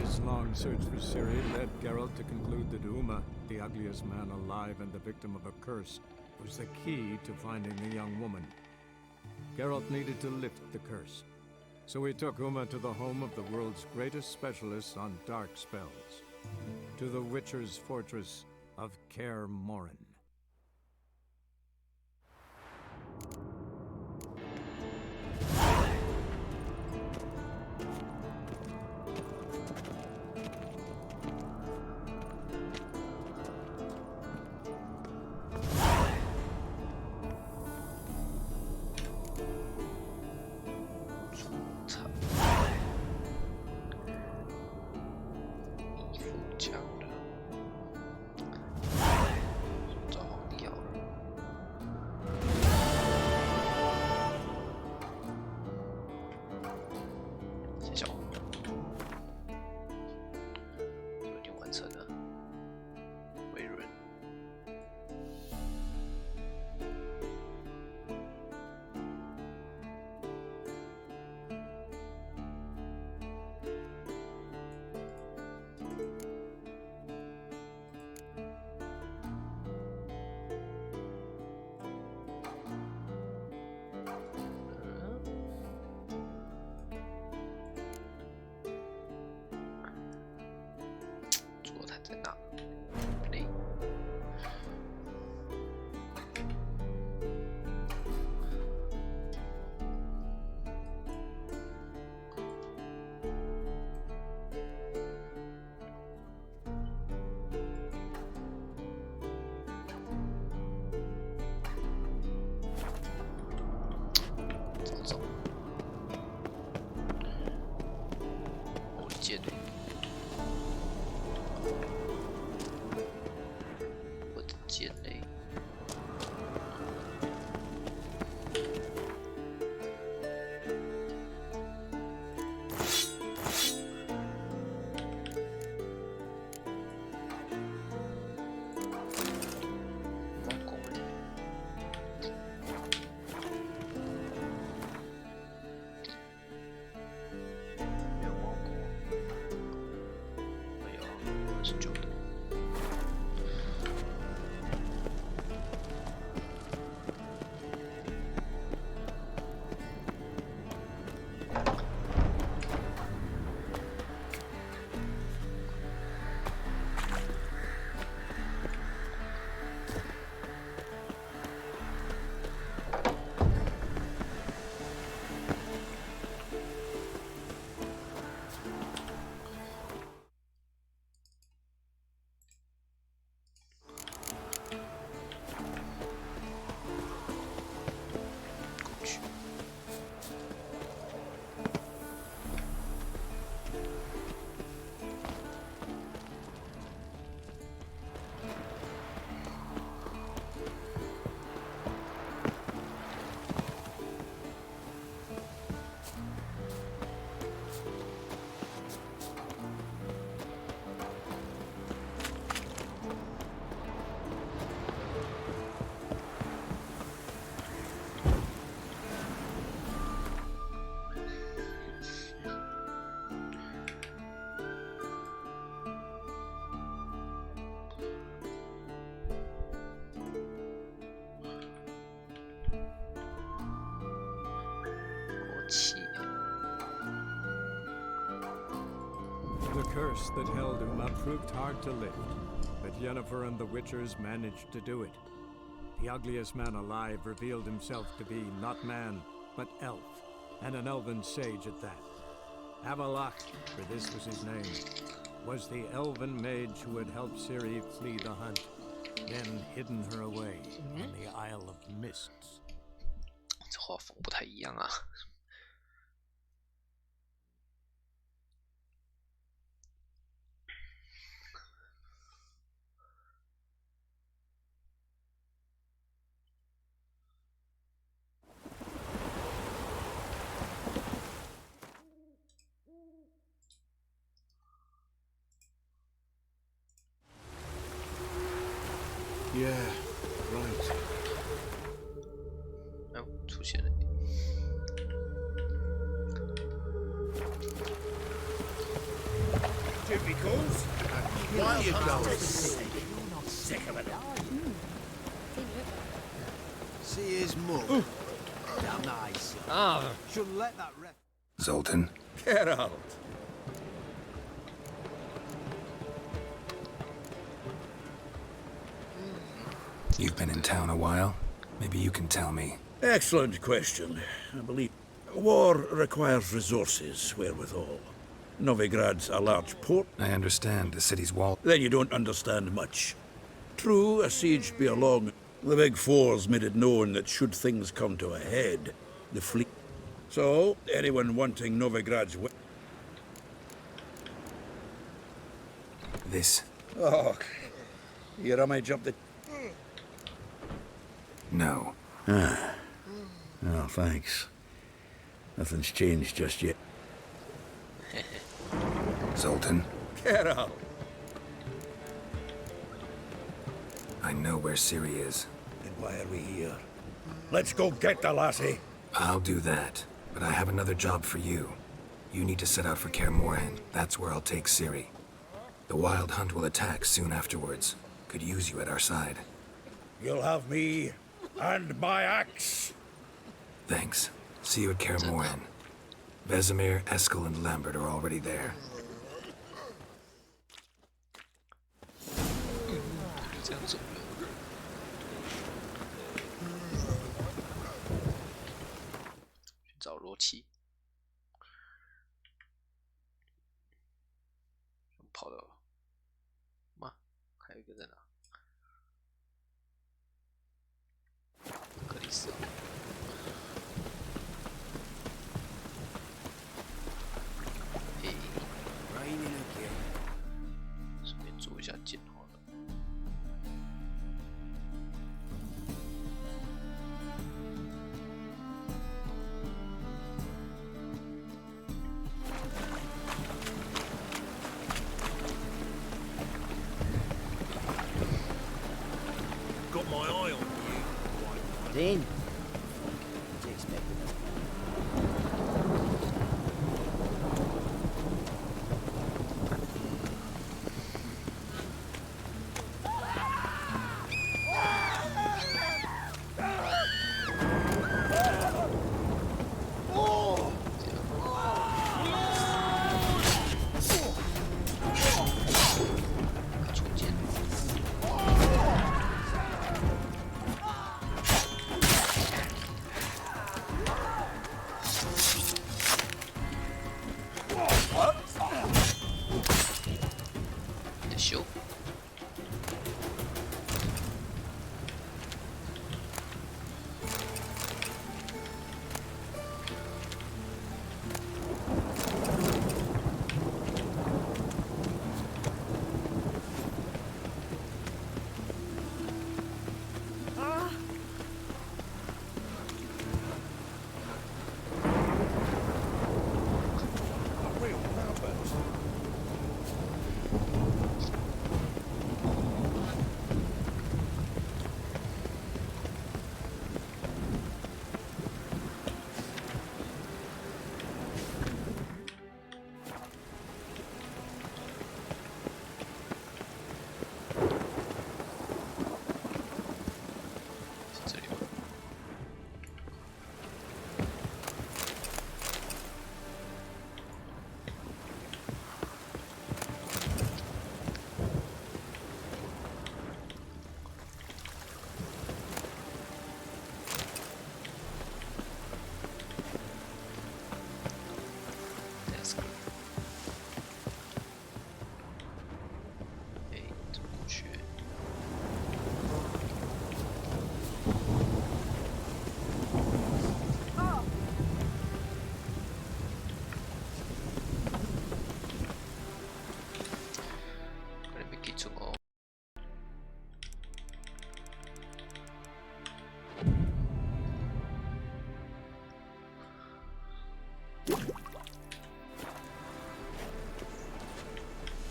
His long search for Ciri led Geralt to conclude that Uma, the ugliest man alive and the victim of a curse, was the key to finding the young woman. Geralt needed to lift the curse, so he took Uma to the home of the world's greatest specialists on dark spells, to the Witcher's fortress of Kaer Morhen.在哪？走走，我见了。 剑雷，王宫里，没有王宫，没有29的。 The curse that held Uma proved hard to lift, but Yennefer and the Witchers managed to do it. The ugliest man alive revealed himself to be not man, but elf, and an elven sage at that. Avalach, for this was his name, was the elven mage who had helped Ciri flee the hunt, then hidden her away in the Isle of Mists. 这画风不太一样啊。Yeah, right. 哎，出现了。Because while you go sick of it. See his mug. Damn nice. Shouldn't let that ref. Zoltan? Get out. You've been in town a while. Maybe you can tell me. Excellent question. I believe war requires resources, wherewithal. Novigrad's a large port. I understand the city's wall. Then you don't understand much. True, a siege be along. The Big Four's made it known that should things come to a head, the fleet... So, anyone wanting Novigrad's... This? Oh, you rummage up the... No. Oh, thanks. Nothing's changed just yet. Zoltan? Get out. I know where Ciri is. Then why are we here? Let's go get the lassie. I'll do that, but I have another job for you. You need to set out for Kaer Morhen. That's where I'll take Ciri. The Wild Hunt will attack soon afterwards. Could use you at our side. You'll have me and my axe. Thanks. See you at Kaer Morhen. Vesemir, Eskel, and Lambert are already there. 这样走了。去找罗奇。跑到了吗？还有一个在哪？克里斯。嘿，顺便做一下剑好了。Got my eye on you. In. What's he expecting us?修。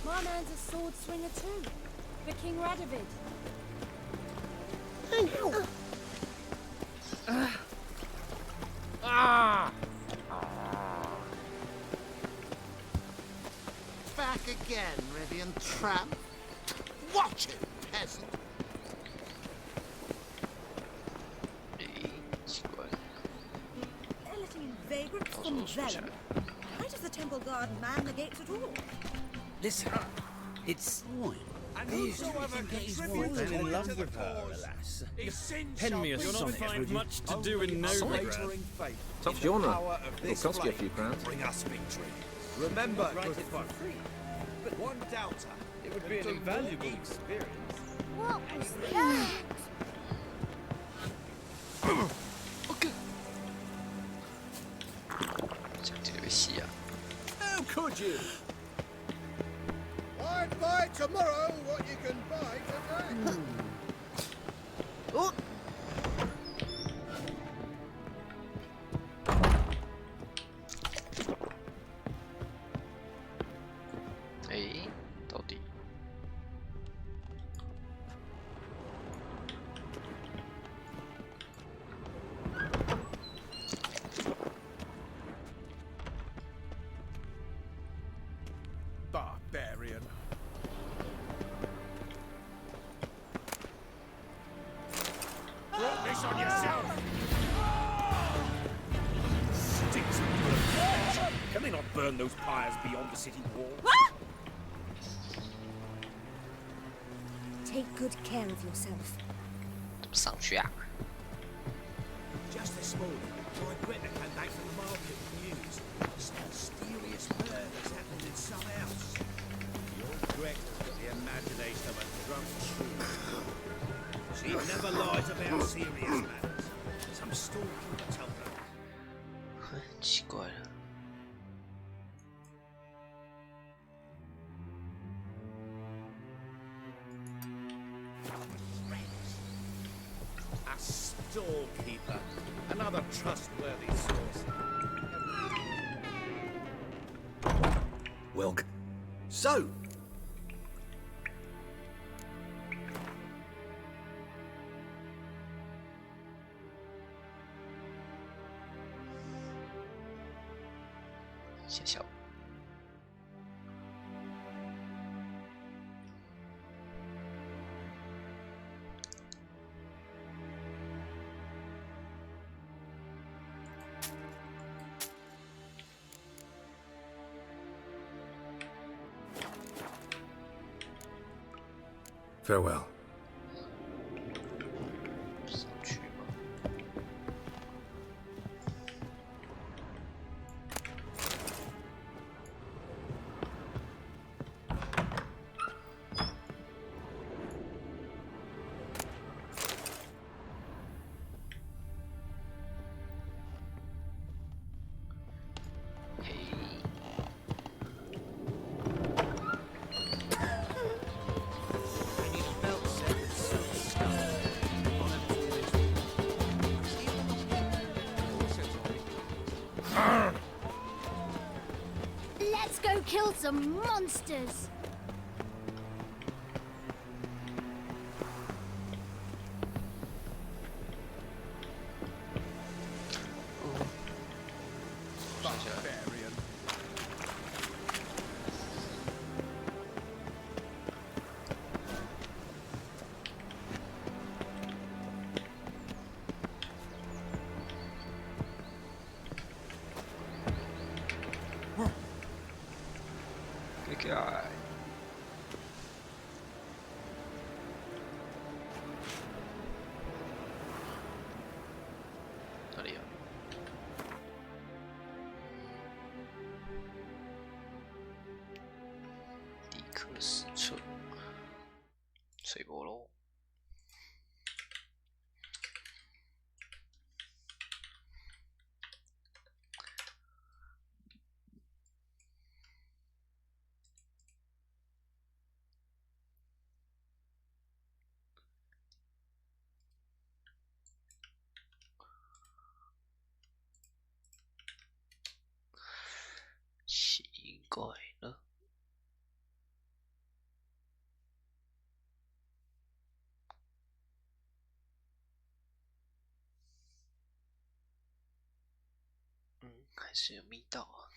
My man's a sword swinger too, for King Radovid. back again, Rivian tramp. Watch it, peasant. 奇怪， They're letting in vagrants from Vellum. Why does the temple guard man the gates at all? Listen, it's And these whosoever can get his contributes wife in to love the with her, cause, alas. his sin Pen shall me a be sonnet, forgiven. would you? much to do in Unwavering faith Tough in the genre. power of It'll this cost you a flame few pounds. Bring us victory. Remember, good folk, but one doubter. It would be an invaluable experience. What was that? OK。想这个戏啊， How could you? Why buy tomorrow what you can buy today? Oh, 哎，到底？ Barbarian. Brought this on yourself. Sticks and blood. Can they not burn those pyres beyond the city wall? take good care of yourself. 怎么上去啊？ Just this morning, my Britta came back from the market with news. Some mysterious murders happened in some house. The old Greg's got the imagination of a drunk shrew. She never lies about serious matters. Some storekeeper told her. 很奇怪了。 A storekeeper, another trustworthy source. Wilk, So, 谢谢。 farewell. 上去吧。 They need a belt set with silk stuff. On a Let's go kill some monsters! Barbarian. OK。 哪里啊？立刻实测，吹波喽。奇怪了。还是有密道啊。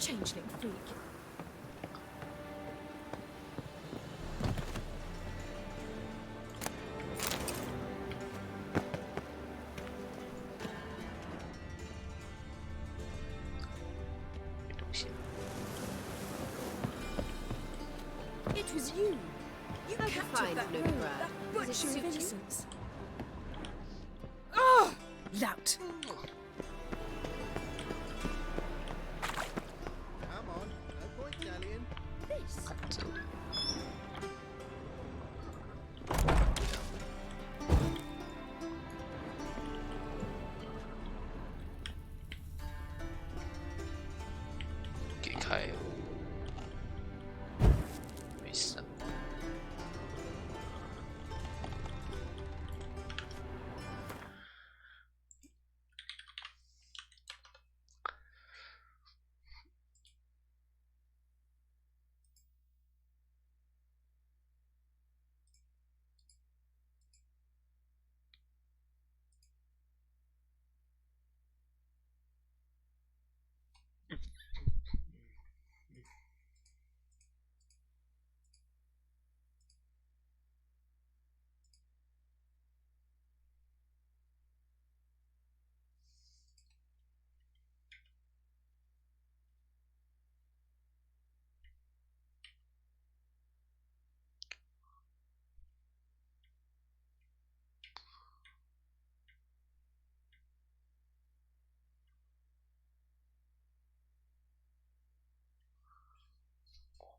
changeling freak. It was you. You captured that room, that butcher of innocence. Ah, lout. Come on, no point dallying. This. Get 开哦，没事。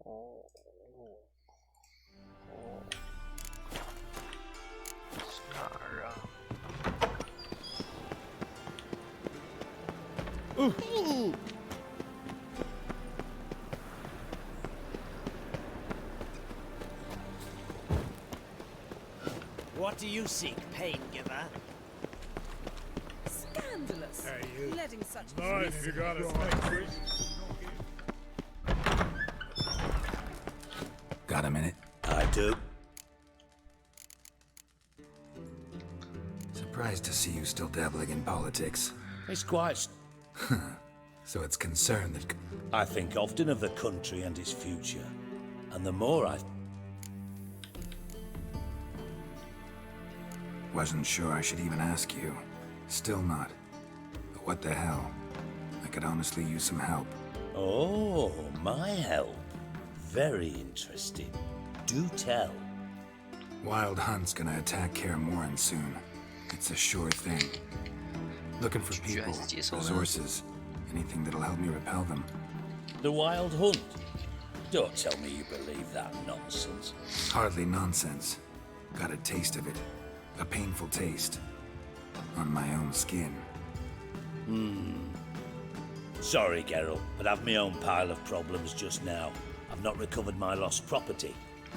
哦哦，是哪儿啊？ What do you seek, pain giver? Scandalous. Hey, you. Letting such Nice, you got a Got a minute? I do. Surprised to see you still dabbling in politics. It's quite. So it's concern that... I think often of the country and its future, and the more I. Wasn't sure I should even ask you. Still not. But what the hell? I could honestly use some help. Oh, my help. Very interesting. Do tell. Wild Hunt's gonna attack Kaer Morhen soon. It's a sure thing. Looking for people, resources, anything that'll help me repel them. The Wild Hunt? Don't tell me you believe that nonsense. Hardly nonsense. Got a taste of it. A painful taste. On my own skin. Sorry, Geralt, but I've my own pile of problems just now. I've not recovered my lost property.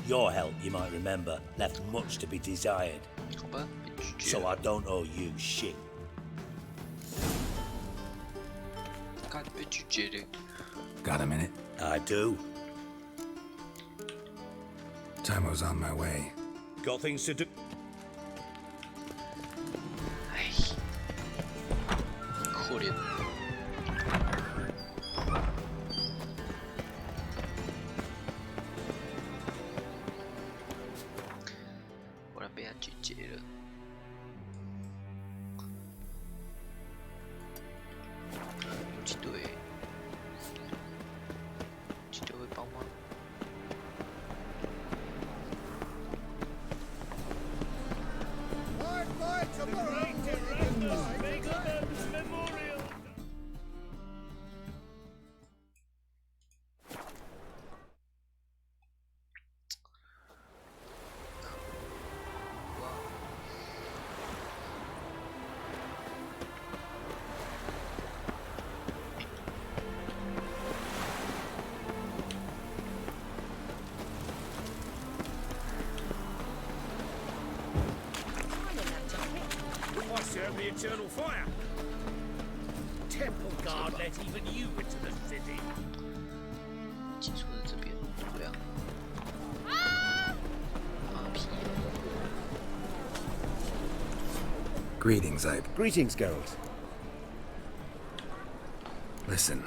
Your help, you might remember, left much to be desired. 好吧，被拒绝 So 了。 I don't owe you shit. 看被拒绝了。 Got a minute? I do. Timo's on my way. Got things to do. 哎，可怜。果然被他拒绝了。游击队，游击队会帮吗？ Hard fight tomorrow. Memorial. I serve the eternal fire. Temple guard let even you into the city. 记错在这边，对啊。马屁。 Greetings, Greetings, Geralt. Listen.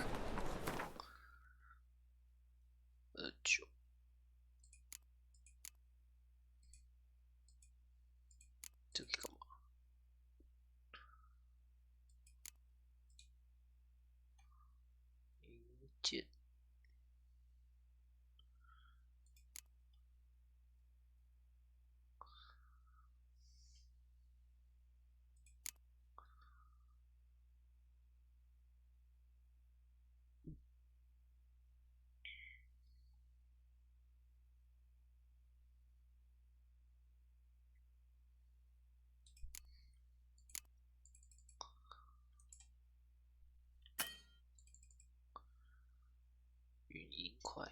音快，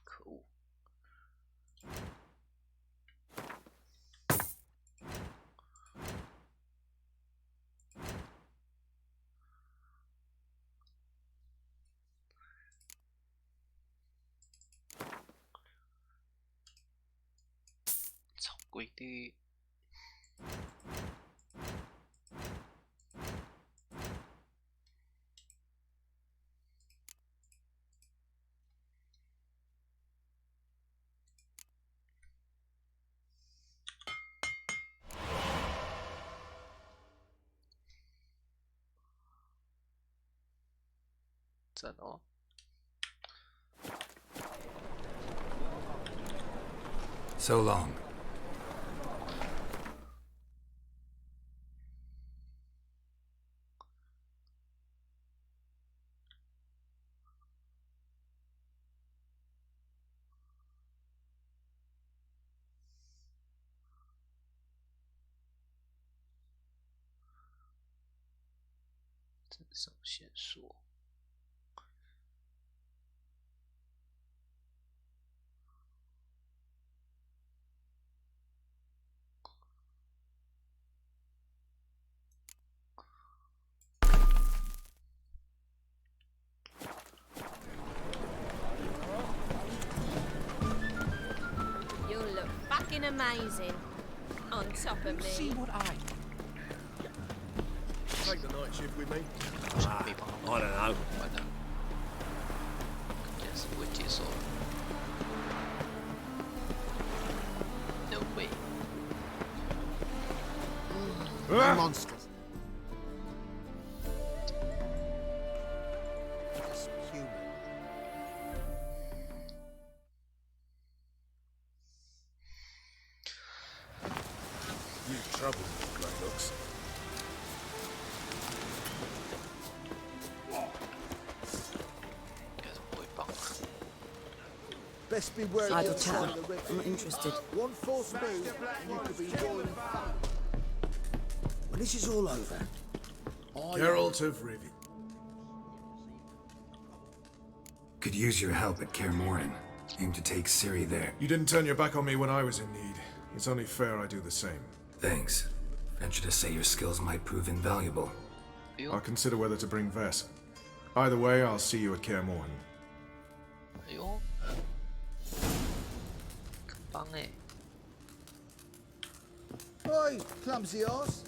可恶！操鬼的！赞哦！ So long. 这是什么线索？ You look fucking amazing. On top of me. See what I take the night shift with me. I don't know. 完了，也是不会接受的。No way。 Monsters. Just human. You trouble, Grey Looks. Best be wary Idle of the chat. side of the red I'm not thing. interested. One false move, and you could be roaring fun. When this is all over, Geralt of Rivia. Could use your help at Kaer Morhen. Aim to take Ciri there. You didn't turn your back on me when I was in need. It's only fair I do the same. Thanks. Venture to say your skills might prove invaluable. I'll consider whether to bring Vess. Either way, I'll see you at Kaer Morhen. 哎呦，很棒哎！ oi, clumsy horse.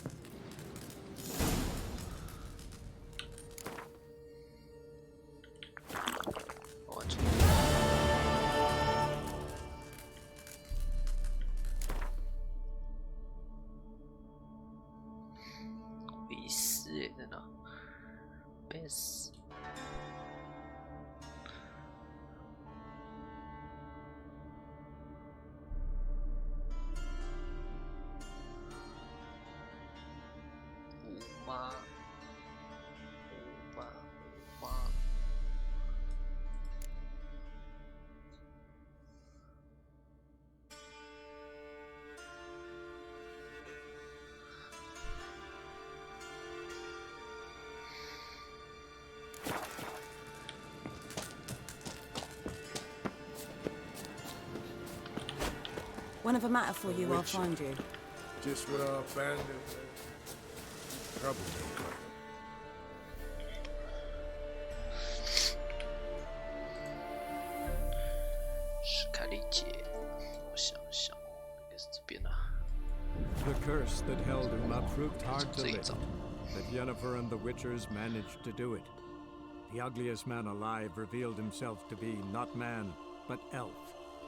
完成。B 四哎，在哪 ？Base。 五吗？五吗？五吗？ Whenever matter for you, I'll find you. Just what our bandit troublemaker. 是凯丽姐，我想想，应该是这边啊。 The curse that held Uma proved hard to lift, but Yennefer and the Witchers managed to do it. The ugliest man alive revealed himself to be not man, but elf,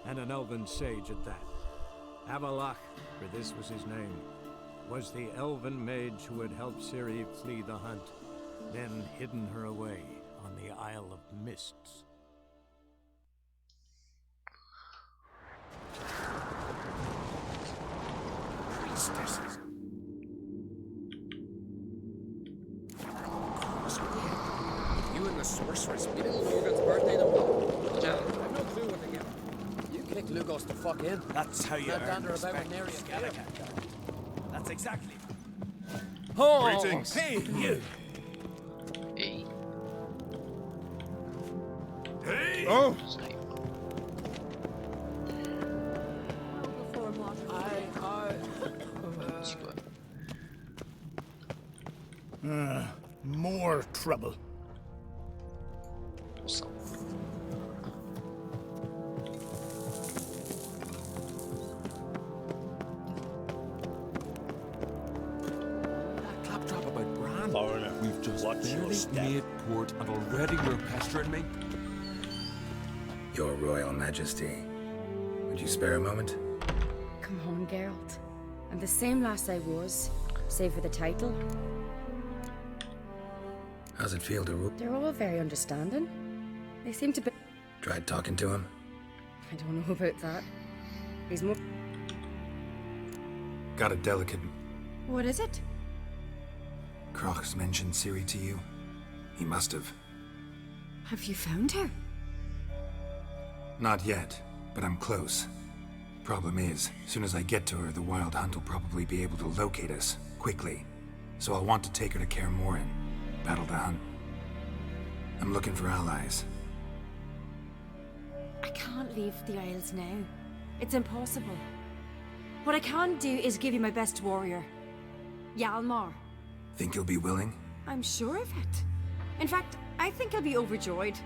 and an elven sage at that. Avalach, for this was his name, was the elven mage who had helped Ciri flee the hunt, then hidden her away on the Isle of Mists. Priestesses. You and the sorceress. You didn't Lugos' birthday then what? Yeah. I've no clue what to give. You kicked Lugos the fuck in. That's how you Not earn dander about respect, when Nary Skeleton. That's exactly. Oh! Greetings. Hey, you. A Hey! Oh! More trouble. Claptrap about Bran. Foreigner, We've just watch your barely step. made port and already you're pestering me? Your Royal Majesty. Would you spare a moment? Come on, Geralt. I'm the same lass I was, save for the title. How's it feel to rule? They're all very understanding. They seem to be... Tried talking to him? I don't know about that. He's more... Got a delicate... What is it? Croc's mentioned Ciri to you? He must have. Have you found her? Not yet, but I'm close. Problem is, as soon as I get to her, the Wild Hunt will probably be able to locate us, quickly. So I'll want to take her to Kaer Morhen, battle the Hunt. I'm looking for allies. I can't leave the Isles now. It's impossible. What I can do is give you my best warrior, Hjalmar. Think you'll be willing? I'm sure of it. In fact, I think I'll be overjoyed.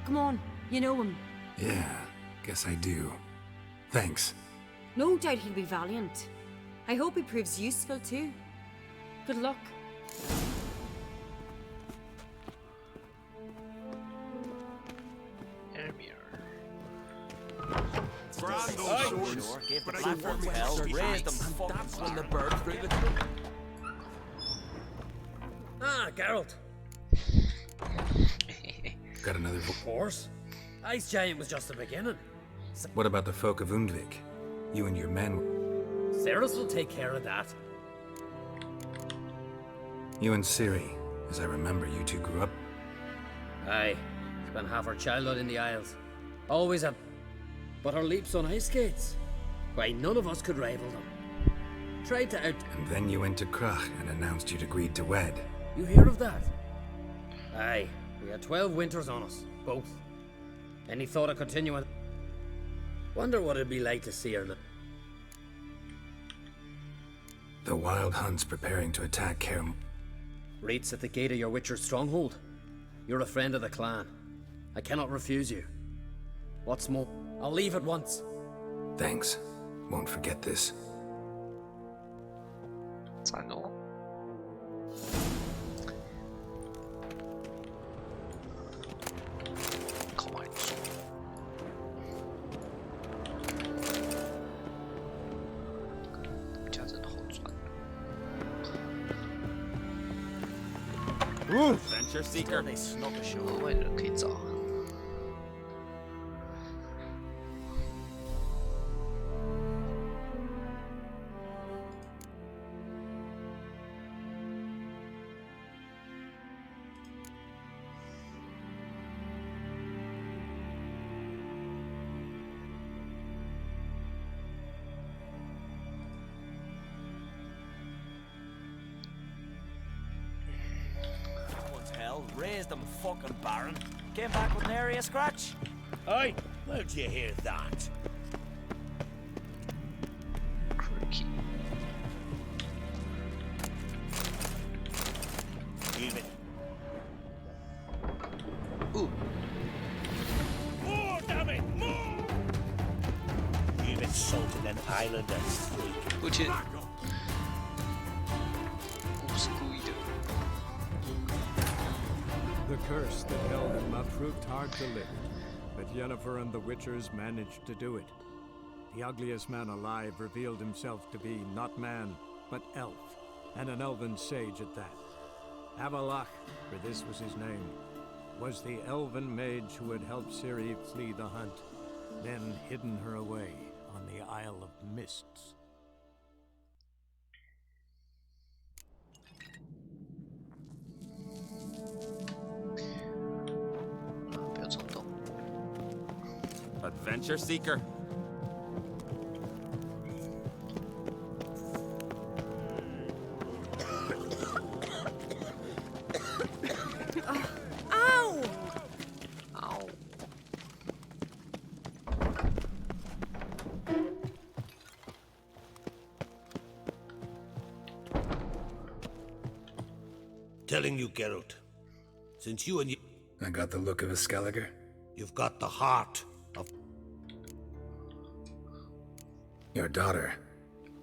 Come on, you know him. Yeah, guess I do. Thanks. No doubt he'll be valiant. I hope he proves useful too. Good luck. But I raised them. That's when the bird flew the tree. Ah, Geralt. Got another Horse? Ice Giant was just the beginning. What about the folk of Undvik? You and your men... Cerys will take care of that. You and Ciri. As I remember, you two grew up... Aye. Spent half our childhood in the Isles. Always a... But our leaps on ice skates? Why, none of us could rival them. Tried to out... And then you went to Crach and announced you'd agreed to wed. You hear of that? Aye. We had 12 winters on us. Both. Any thought of continuing? Wonder what it'd be like to see her now. The Wild Hunt's preparing to attack Kaer... Rates at the gate of your Witcher's stronghold. You're a friend of the clan. I cannot refuse you. What's more, I'll leave at once. Thanks. Won't forget this. I know. Adventure Seeker. They snuck a show. 外的人可以找。Raised them fucking Baron. Came back with nary a scratch. Aye, where'd you hear that? Crikey. Give it. Ooh. More, damn it! More! You've insulted an islander, freak. 我去。我是故意的。 The curse that held him up proved hard to lift, but Yennefer and the Witchers managed to do it. The ugliest man alive revealed himself to be not man, but elf, and an elven sage at that. Avalach, for this was his name, was the elven mage who had helped Ciri flee the hunt, then hidden her away on the Isle of Mists. Adventure Seeker. Ow! Ow. telling you, Geralt. Since you and I got the look of a Skelliger. you've got the heart of... Your daughter.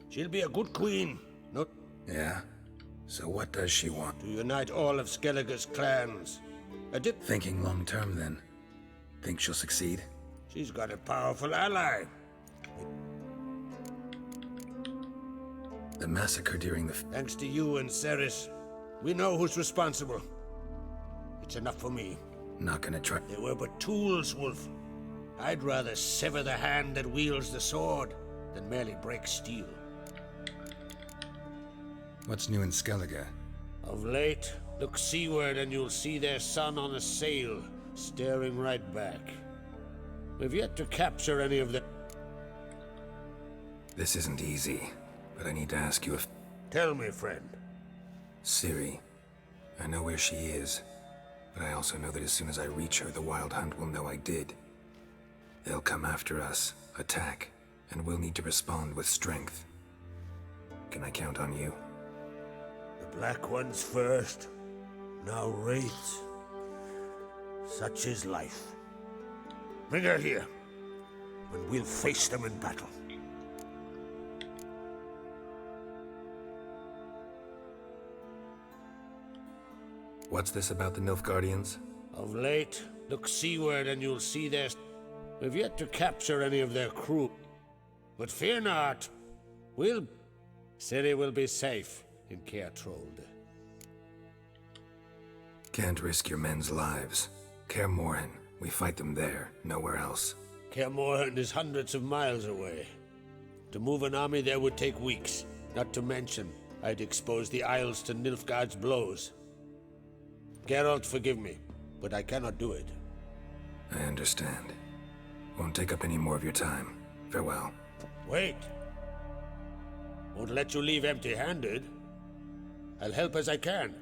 She'll be a good queen, not Yeah? So what does she want? to unite all of Skellige's clans. Thinking long term, then. Think she'll succeed? She's got a powerful ally. The massacre during the... Thanks to you and Ceres, we know who's responsible. It's enough for me. Not gonna try... They were but tools, Wolf. I'd rather sever the hand that wields the sword than merely break steel. What's new in Skellige? Of late, look seaward and you'll see their sun on a sail, staring right back. We've yet to capture any of the... This isn't easy, but I need to ask you if... Tell me, friend. Ciri. I know where she is, but I also know that as soon as I reach her, the Wild Hunt will know I did. They'll come after us, attack, and we'll need to respond with strength. Can I count on you? The Black Ones first, now Wraiths. Such is life. Bring her here, and we'll face them in battle. What's this about the Nilfgaardians? Of late, look seaward and you'll see their... We've yet to capture any of their crew. But fear not, Ciri will be safe in Caer Trolde. Can't risk your men's lives. Kaer Morhen. We fight them there, nowhere else. Kaer Morhen is hundreds of miles away. To move an army there would take weeks. Not to mention, I'd expose the Isles to Nilfgaard's blows. Geralt, forgive me, but I cannot do it. I understand. Won't take up any more of your time. Farewell. Wait. Won't let you leave empty-handed. I'll help as I can.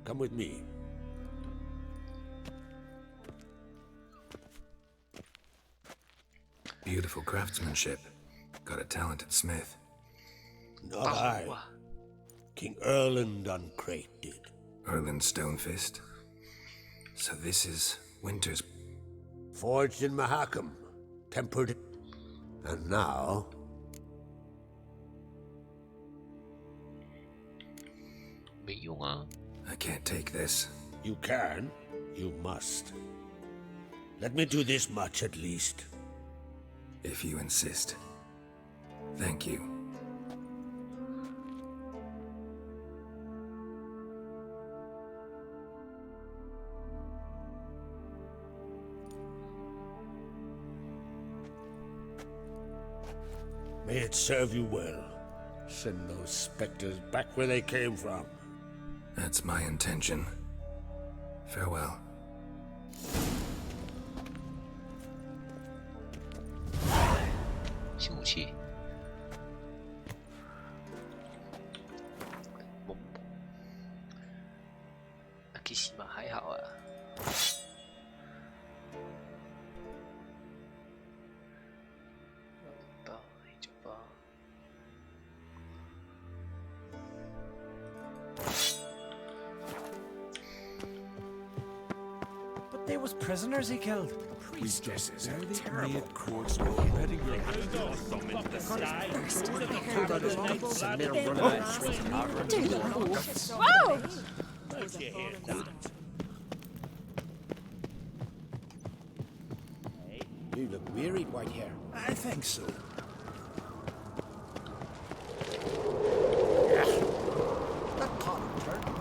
Come with me. Beautiful craftsmanship. Got a talented smith. Not I. King Erland Uncrate did. Erland Stonefist. So this is Winter's... Forged in Mahakam. Tempered... And now... I can't take this. You can. You must. Let me do this much at least. If you insist. Thank you. May it serve you well. Send those specters back where they came from. That's my intention. Farewell. Akishima 还好啊。But there was prisoners he killed. Priestesses are terrible. Courts already Whoa! You look wearied, Whitehair. I think so. The conqueror.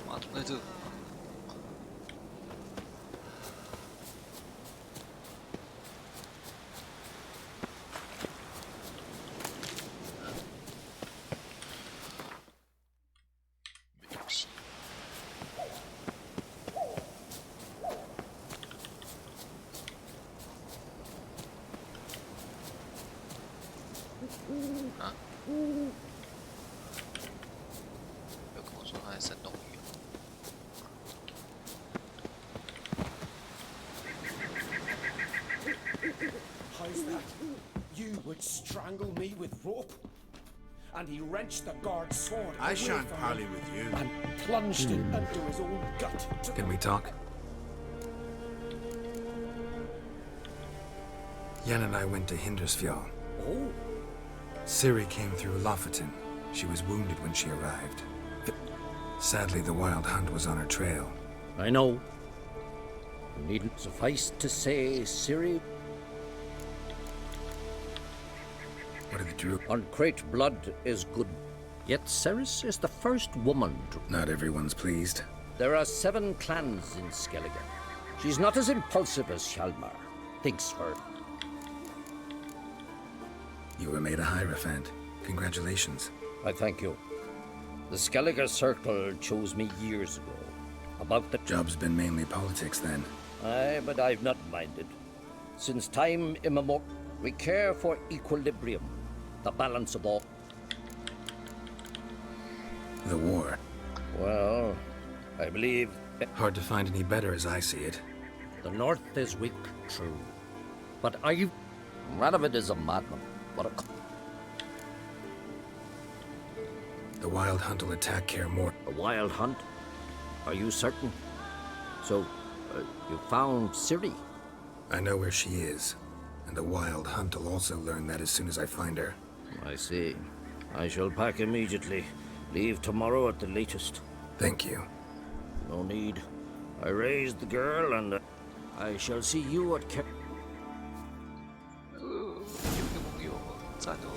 와, 레드. 역시. 아? 在山洞里。How's that? You would strangle me with rope? And he wrenched the guard's sword. I shan't parley with you. And plunged it into his own gut. Can we talk? Yen and I went to Hindersfjall. Oh. Ciri came through Lofoten. She was wounded when she arrived. Sadly, the Wild Hunt was on her trail. I know. You needn't suffice to say, Ciri. What are the Drew? On Crate blood is good. Yet Ceres is the first woman to... Not everyone's pleased. There are 7 clans in Skellige. She's not as impulsive as Hjalmar. Thinks for... You were made a Hierophant. Congratulations. I thank you. The Skellige Circle chose me years ago. About the... Job's been mainly politics then. Aye, but I've not minded. Since time immemorial, we care for equilibrium. The balance of all. The war. Well, I believe... Hard to find any better as I see it. The North is weak, true. But are you... Radovid is a madman. What a... The Wild Hunt will attack Kaer Morhen. A Wild Hunt? Are you certain? So, you found Ciri? I know where she is. And the Wild Hunt will also learn that as soon as I find her. I see. I shall pack immediately. Leave tomorrow at the latest. Thank you. No need. I raised the girl and I shall see you at Kaer... 有个盟友，赞哦。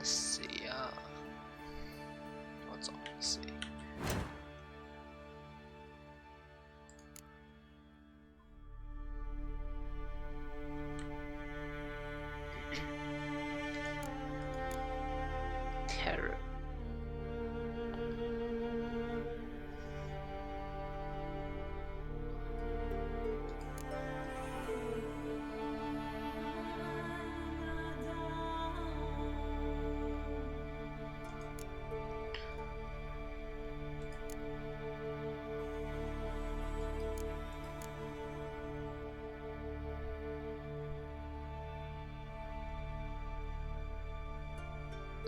谁呀？我找谁？Terror。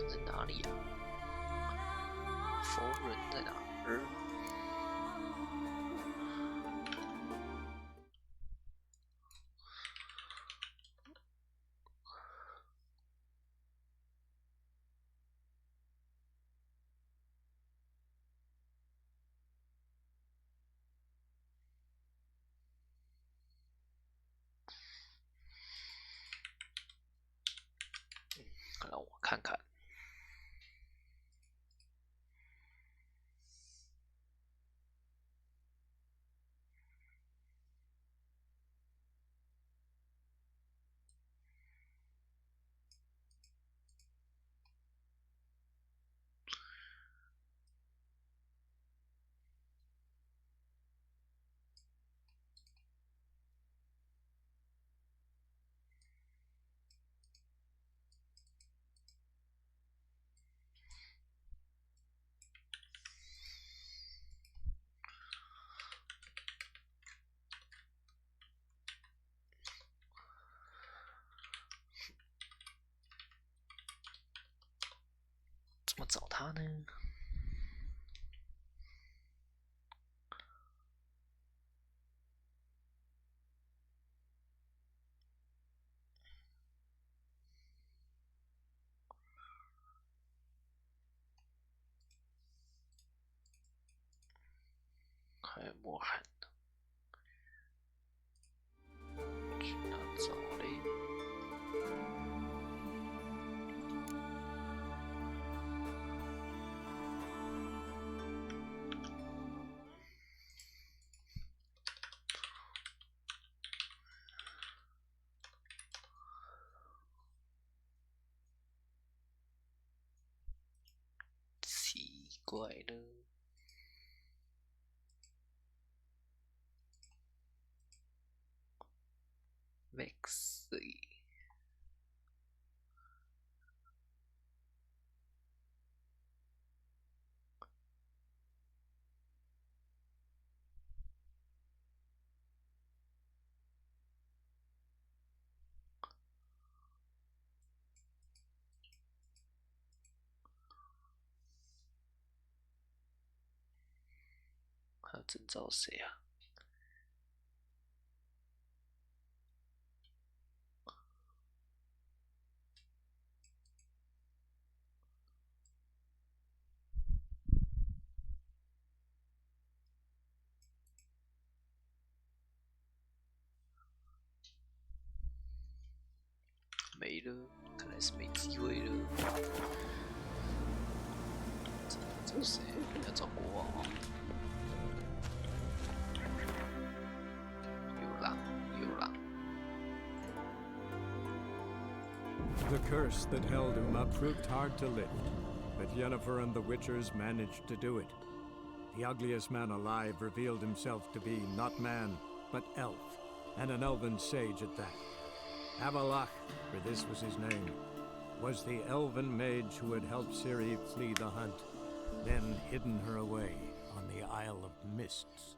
在哪里呀？佛人在哪儿？让我看看。怎么找他呢？还有魔汉呢，去哪找嘞？奇怪了。Maxi，还有征召谁啊？没了，看来是没机会了。这是谁？要找国王哦。有狼，有狼。The curse that held Uma proved hard to lift, but Yennefer and the Witchers managed to do it. The ugliest man alive revealed himself to be not man, but elf, and an elven sage at that. Avalach, for this was his name, was the elven mage who had helped Ciri flee the hunt, then hidden her away on the Isle of Mists.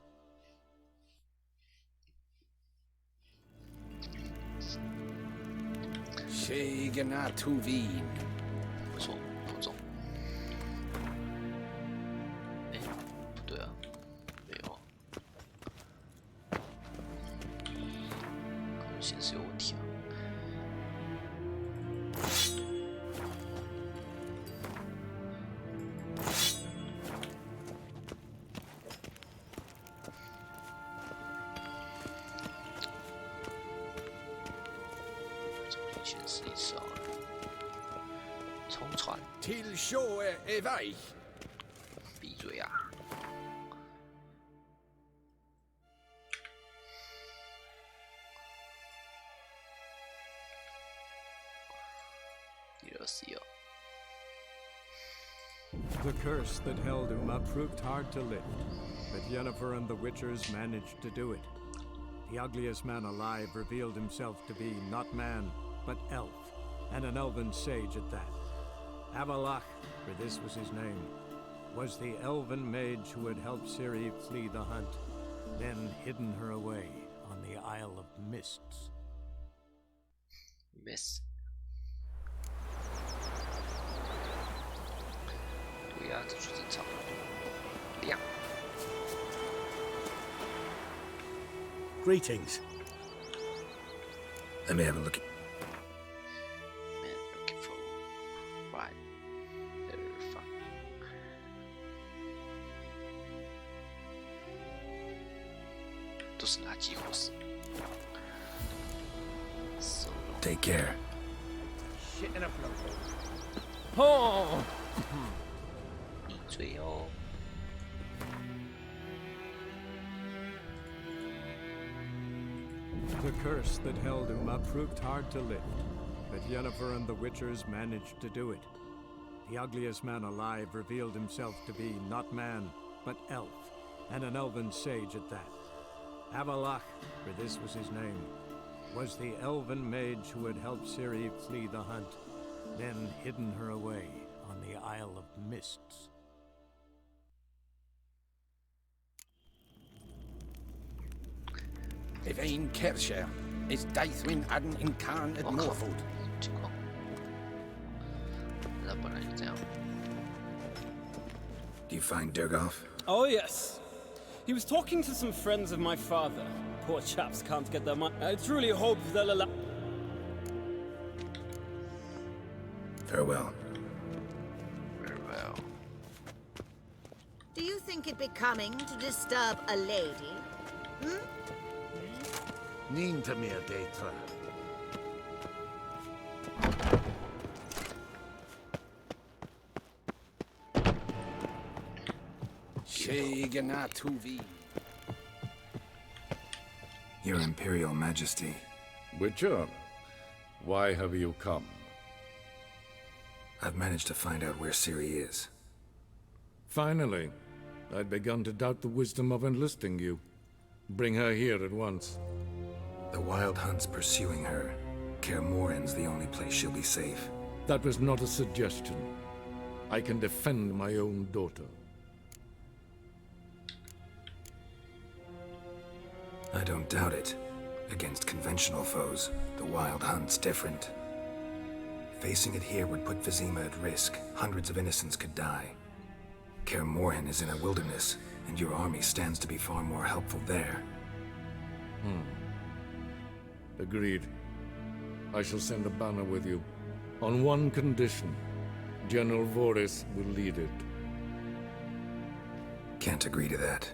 Tuvin. 不错，不中。哎，不对啊，没有啊，可能显示有问题啊。显示一次好了，冲船。Till shore evai. 闭嘴啊！第20哦。The curse that held Uma proved hard to lift, but Yennefer and the Witchers managed to do it. The ugliest man alive revealed himself to be not man, but elf, and an elven sage at that. Avalach, for this was his name, was the elven mage who had helped Ciri flee the hunt, then hidden her away on the Isle of Mists. Miss。对呀，这就是正常的。亮。Greetings. Let me have a look. Man looking for right. There, fuck. Take care. Shit in a float. Oh! 闭嘴哦。The curse that held Uma proved hard to lift, but Yennefer and the Witchers managed to do it. The ugliest man alive revealed himself to be not man, but elf, and an elven sage at that. Avalach, for this was his name, was the elven mage who had helped Ciri flee the hunt, then hidden her away on the Isle of Mists. Evain Kersher is Daithwin Adden incarnate Morfold. 情况，那本来就这样。Do you find Durgoff? Oh, yes. He was talking to some friends of my father. Poor chaps can't get their money. I truly hope they'll allow. Farewell. Farewell. Do you think it becoming to disturb a lady? Hmm? Nín mir détra. Your Imperial Majesty. Witcher, why have you come? I've managed to find out where Ciri is. Finally. I'd begun to doubt the wisdom of enlisting you. Bring her here at once. The Wild Hunt's pursuing her. Kaer Morhen's the only place she'll be safe. That was not a suggestion. I can defend my own daughter. I don't doubt it. Against conventional foes, the Wild Hunt's different. Facing it here would put Vizima at risk. Hundreds of innocents could die. Kaer Morhen is in a wilderness, and your army stands to be far more helpful there. Agreed. I shall send a banner with you. On one condition. General Voris will lead it. Can't agree to that.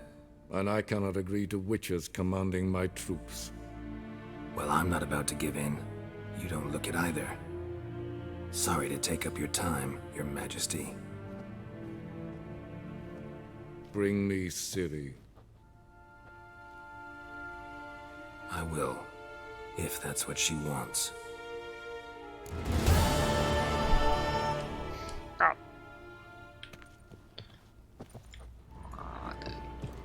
And I cannot agree to witches commanding my troops. Well, I'm not about to give in. You don't look it either. Sorry to take up your time, Your Majesty. Bring me Ciri. I will, if that's what she wants.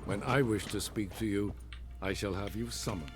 When I wish to speak to you, I shall have you summoned.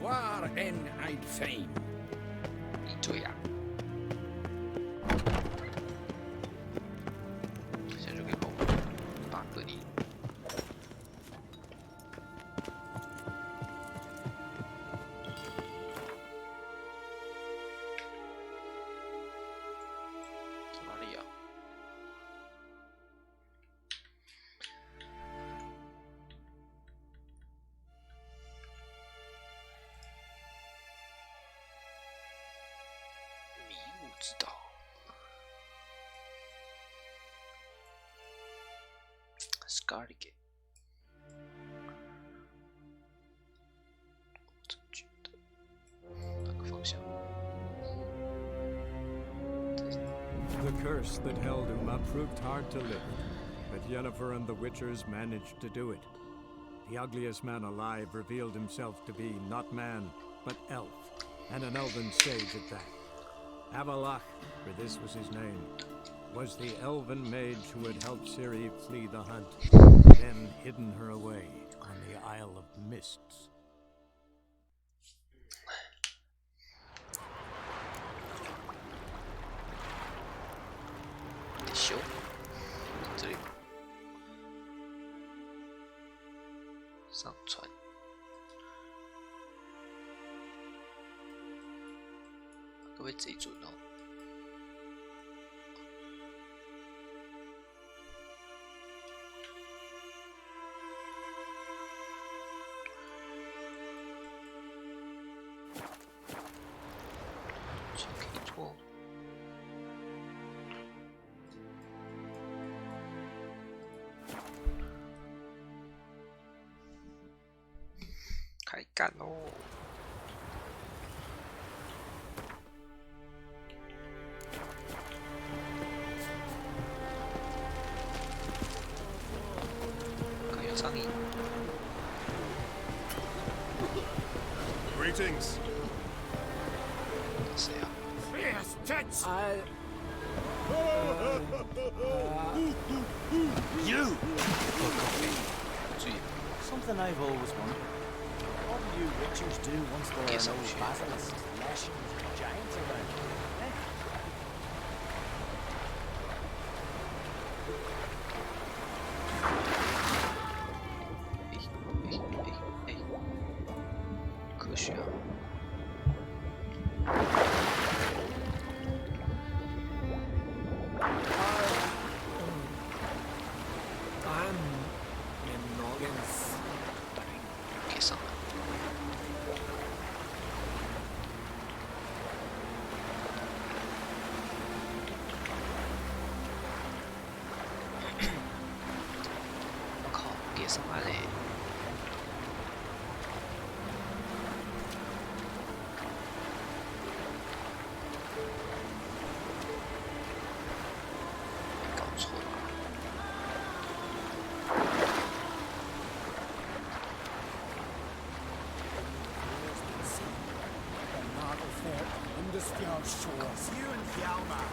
Waar en I'd fame. Itu ya. Saya juga mau apa ni? Mana ya? Scarlet. 哪个方向 The curse that held Uma proved hard to lift, but Yennefer and the Witchers managed to do it. The ugliest man alive revealed himself to be not man, but elf, and an elven sage at that. Avalach, for this was his name, was the elven mage who had helped Ciri flee the hunt, then hidden her away on the Isle of Mists.开干喽！苍蝇。Greetings. 谁啊？ Fierce tits! You! Something I've always wondered. What do you witchers do once there are no basilisks, lashings, or giants around? Eh? 科学啊！ 给上了。我靠，给上来嘞！搞错了。 Shores. You and Hjalmar,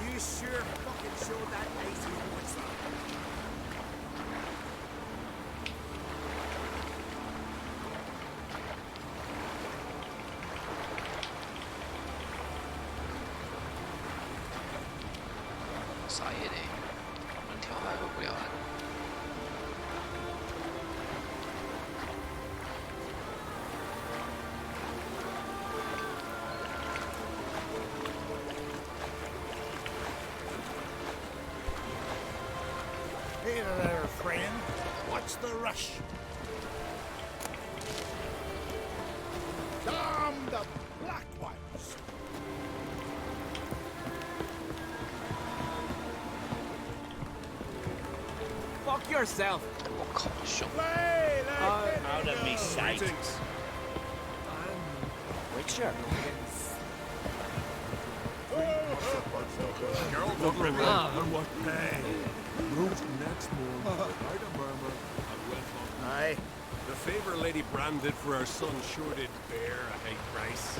you sure fucking showed that ace who wants that. Hey there, friend. What's the rush? Damn the black ones! Fuck yourself! Out of me sight. Witcher. Geralt, don't remember what pay. Moved next morning, without a murmur, and went on. Aye. The favor Lady Bran did for her son sure did bear a high price.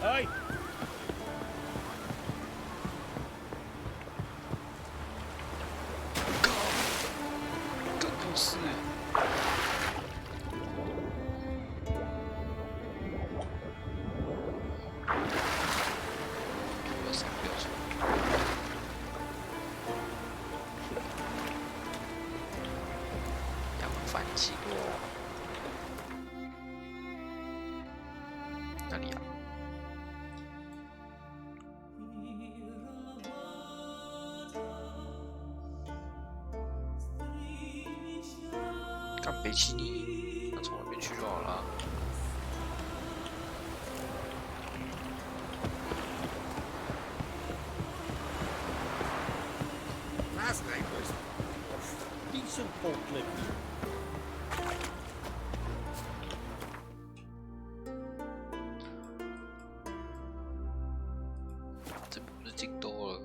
Aye. 这故事。有啥表情？两个反击。哪里呀？ 干北齐尼，那从那边去就好了。Last night was decent folk lived here. 这不是京都了。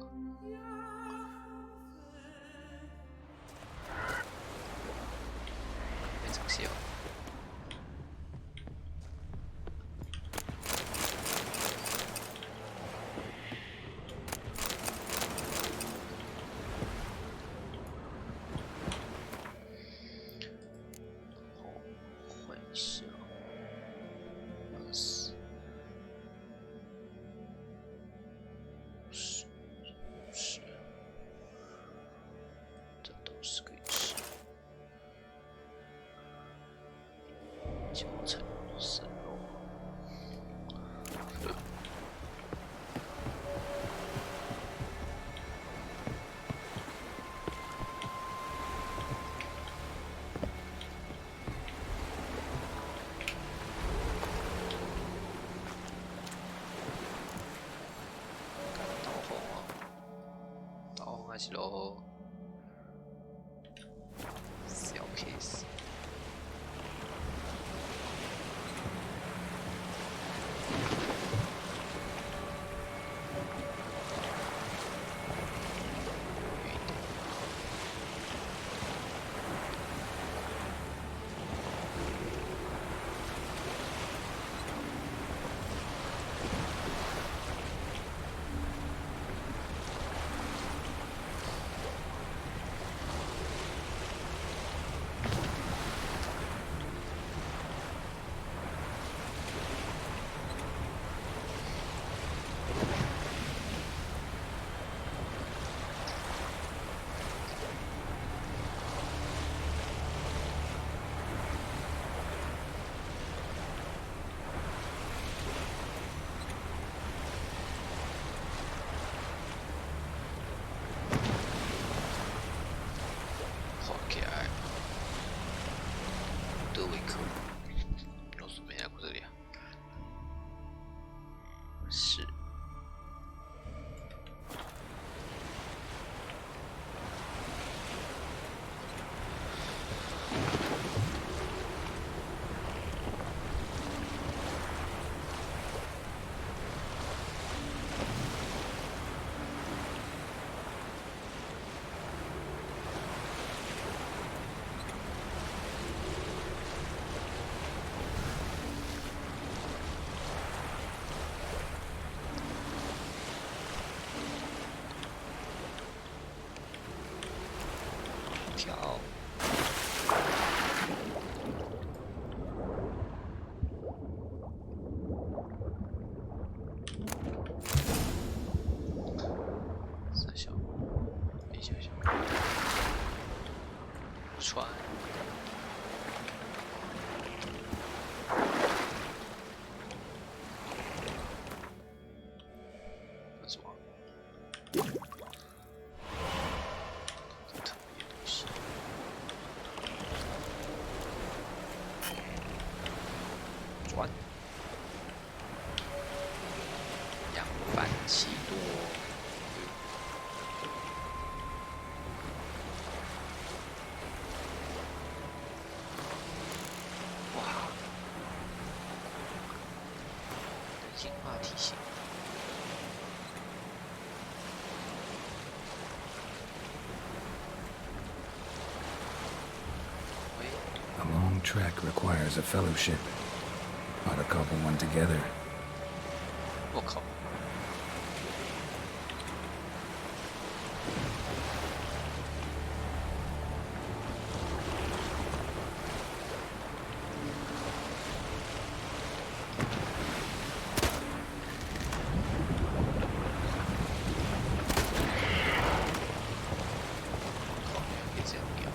起喽，小 case。是。跳。三小，一小小，穿。什么？转，扬帆起舵。哇，进化体系。A long trek requires a fellowship. Ought to couple one together. 我靠！可以这样掉。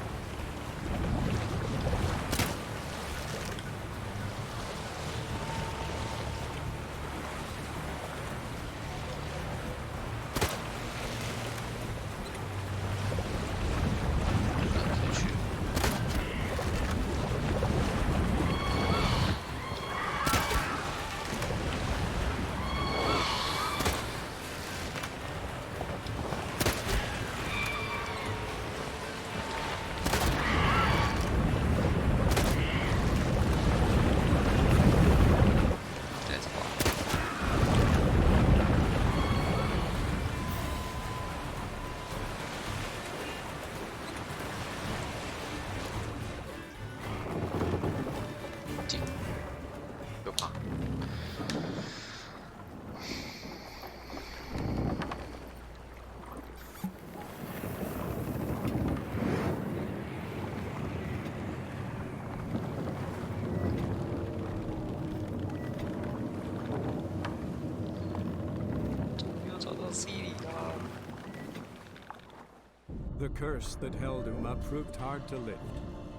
The curse that held Uma proved hard to lift,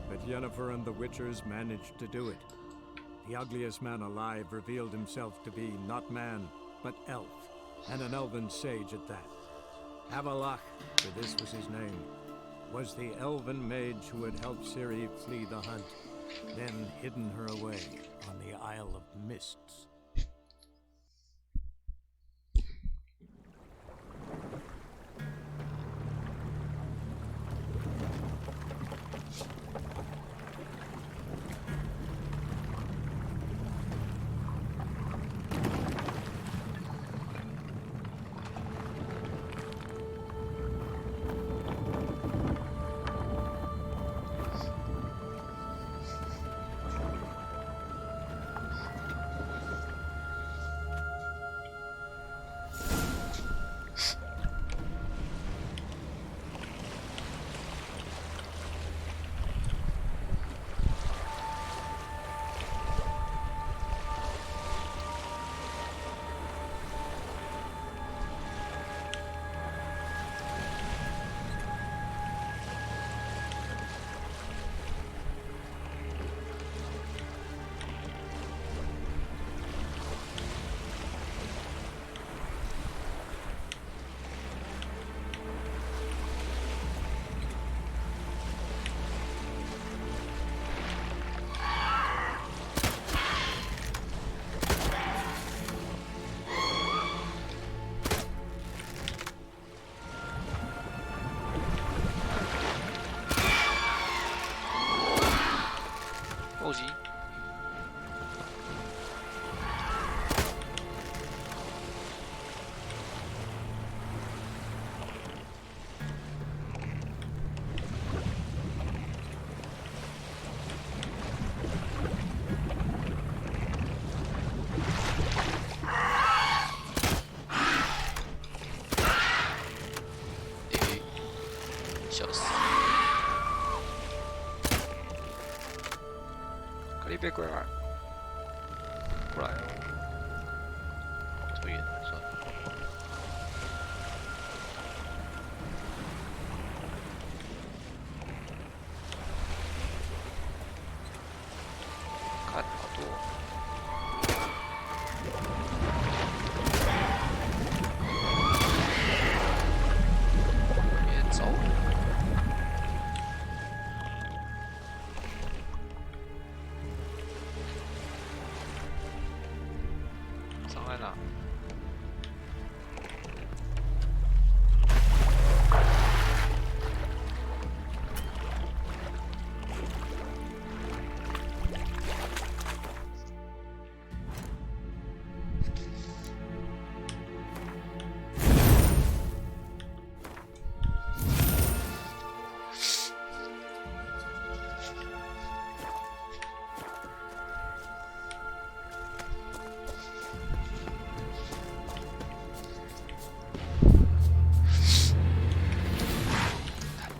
but Yennefer and the Witchers managed to do it. The ugliest man alive revealed himself to be not man, but elf, and an elven sage at that. Avalach, for this was his name, was the elven mage who had helped Ciri flee the hunt, then hidden her away on the Isle of Mists. 暴击。笑死！卡利贝过来，过来哦！这么远，算了。看好多。别走！伤在哪？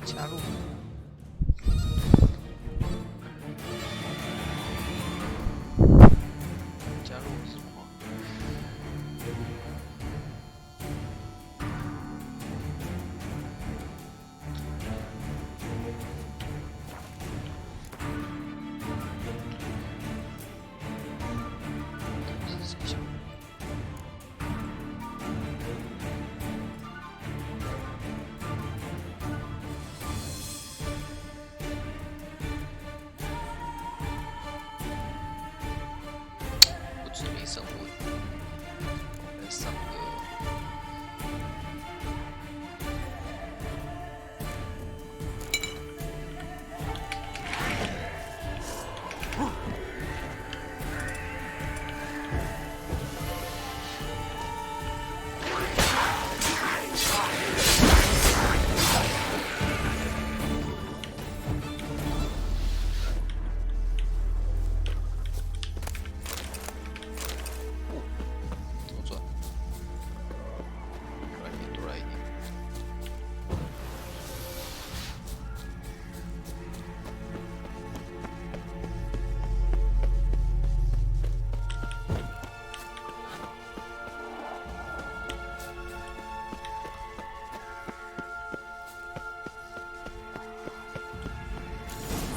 加入。加入什么？是谁想？致命生物，来上个。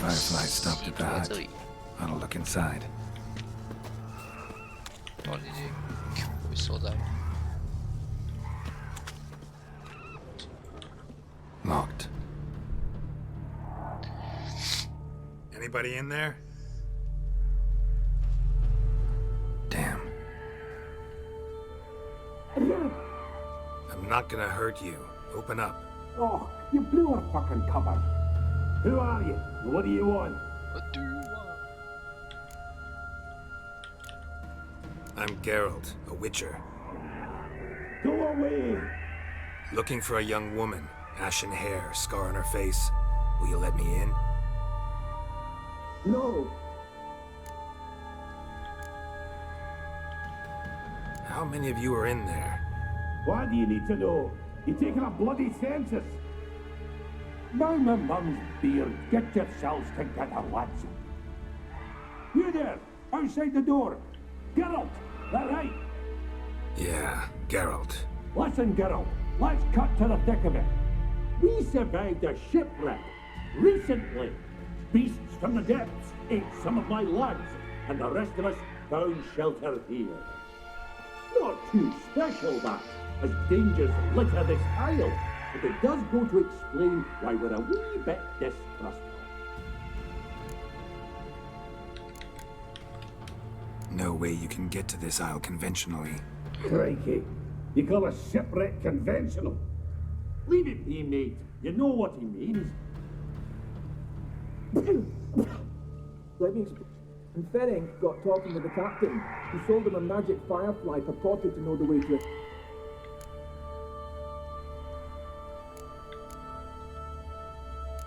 Firefly stopped at the hut. I'll look inside. Locked. Anybody in there? Damn. I'm not gonna hurt you. Open up. Oh, you blew our fucking cover. Who are you? What do you want? What do you want? I'm Geralt, a witcher. Go away! Looking for a young woman. Ashen hair, scar on her face. Will you let me in? No. How many of you are in there? Why do you need to know? You're taking a bloody census. By my mum's beard, get yourselves together, lads. You there, outside the door. Geralt, that right? Yeah, Geralt. Listen, Geralt, let's cut to the thick of it. We survived a shipwreck recently. Beasts from the depths ate some of my lads, and the rest of us found shelter here. Not too special, that, as dangers litter this isle, but it does go to explain why we're a wee bit distrustful. No way you can get to this isle conventionally. Crikey, you call a shipwreck conventional? Leave it be, mate. You know what he means. Let me explain. And Ferenc got talking with the captain. He sold him a magic firefly purported to know the way to it.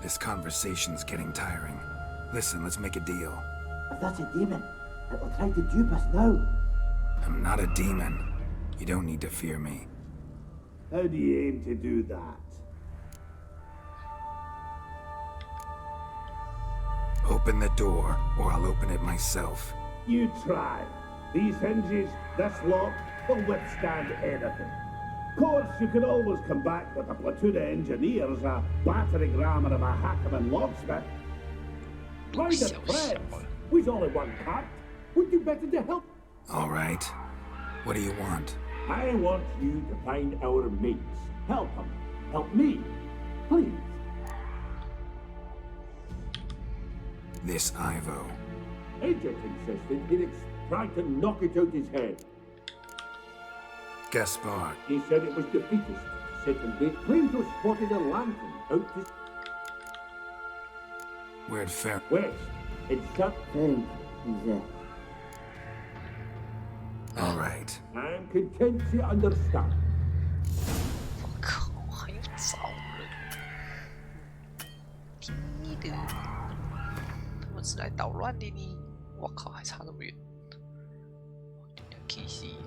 This conversation's getting tiring. Listen, let's make a deal. If that's a demon, it will try to dupe us now. I'm not a demon. You don't need to fear me. How do you aim to do that? Open the door, or I'll open it myself. You try. These hinges, this lock, will withstand anything. Of course, you can always come back with a platoon of engineers, a battering ram and a hackman locksmith. Ride the threads. We's only one part. We'd do better to help. All right. What do you want? I want you to find our mates. Help them. Help me. Please. This Ivo. Agent insisted he'd try to knock it out his head. Gaspard. He said it was defeatist. Secondly, claimed to have spotted a lantern out to... Where'd Fer... West. It's shut down. He's there. All right. I'm content to understand. 我靠，还有早人，逼的，他们是来捣乱的呢。我靠，还差那么远，有点可惜。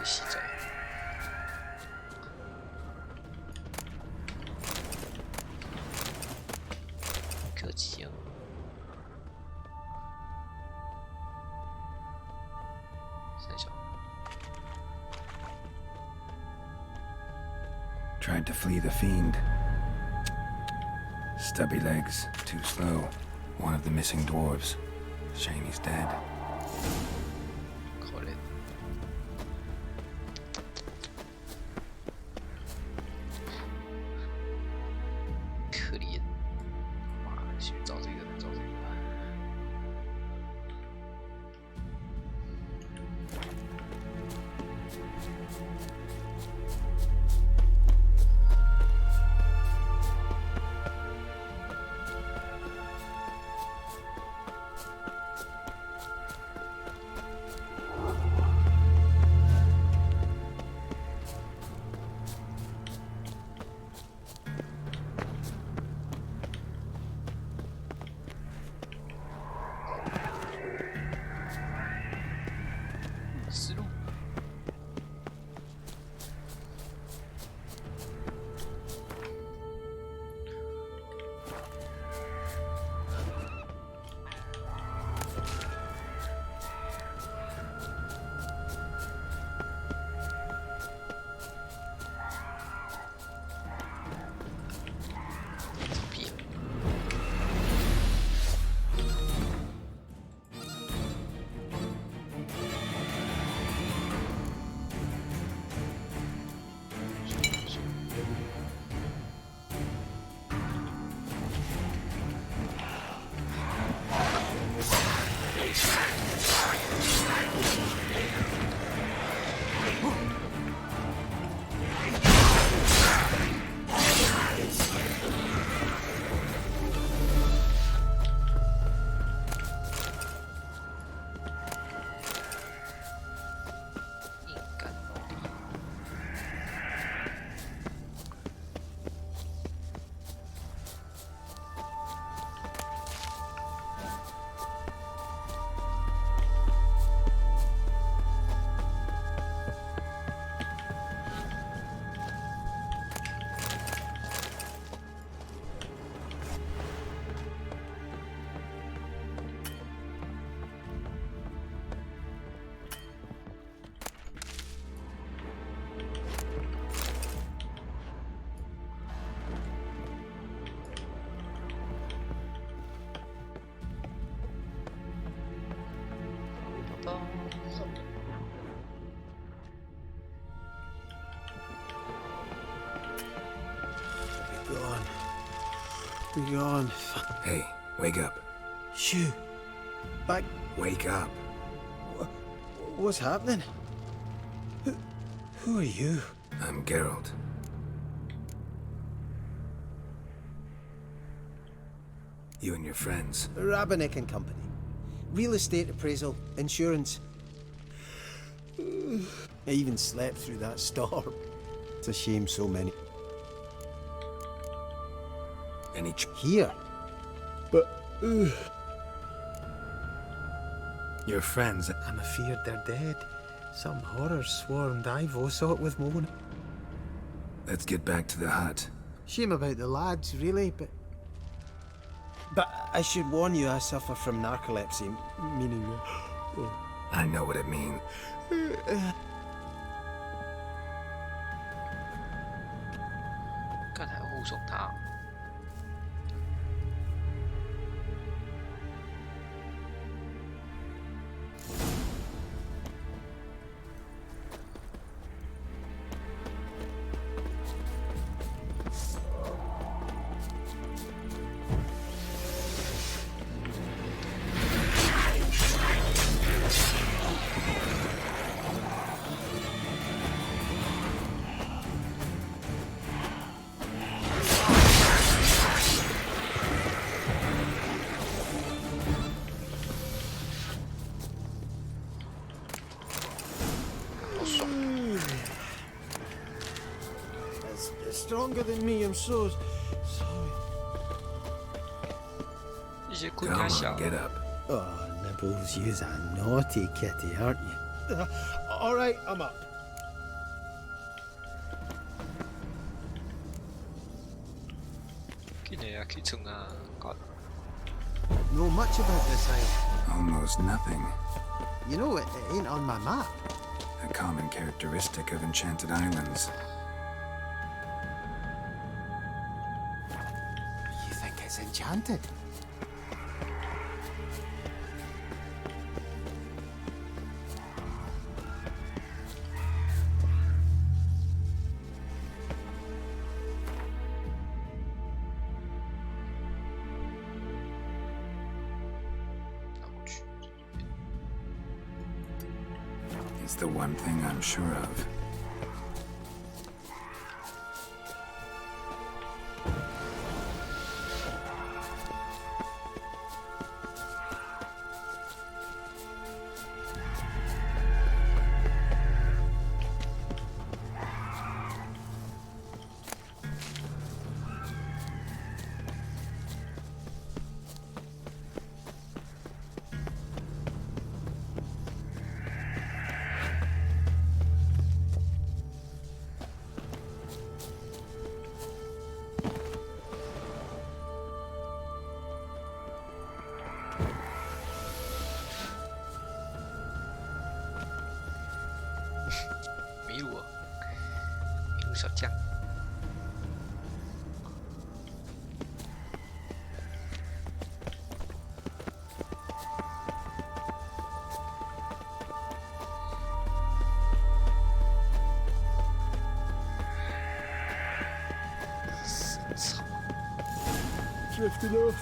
洗走。客气哦。三小。 Tried to flee the fiend. Stubby legs, too slow. One of the missing dwarves. Shame he's dead. Call it. 可怜，妈的，去找这个，找这个。 思路。屁。 Be gone. Hey, wake up. Shoo. Back. Wake up. What's happening? Who are you? I'm Geralt. You and your friends. Rabenik and Company. Real estate appraisal, insurance. I even slept through that storm. It's a shame so many. Any here? But... Your friends... I'm afeard they're dead. Some horrors swarmed Ivo, saw it with Mona. Let's get back to the hut. Shame about the lads, really, but... But I should warn you, I suffer from narcolepsy, meaning... I know what it means. 刚才护送他。It's stronger than me, I'm so sorry. Come on, get up. Oh, Nibbles, you's a naughty kitty, aren't you? All right, I'm up. Know much about this isle? Almost nothing. You know, it ain't on my map. A common characteristic of enchanted islands. You think it's enchanted? It's the one thing I'm sure of.小将。操 Drifted off.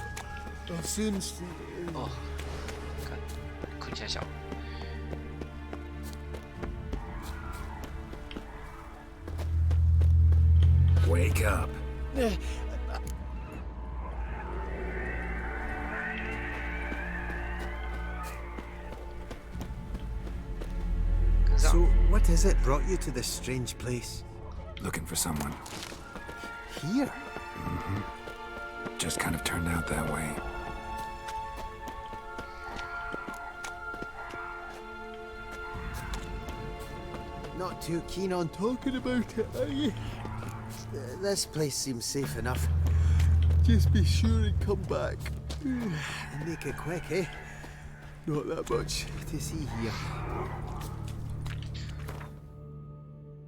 I'll soon see. 哦，看，困下小。 Wake up. So, what is it brought you to this strange place? Looking for someone. Here? Just kind of turned out that way. Not too keen on talking about it, are you? This place seems safe enough. Just be sure and come back. And make it quick, eh? Not that much to see here.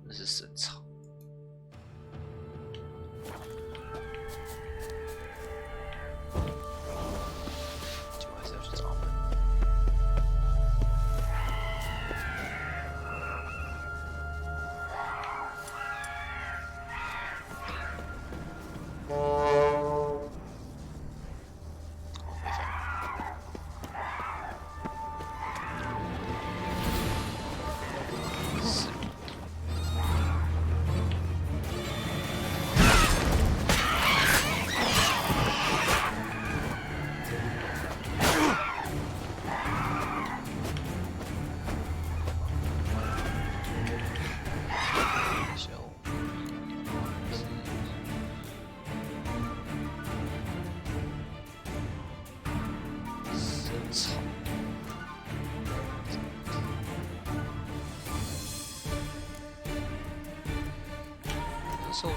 那是神草。就还是要去找门。 手游。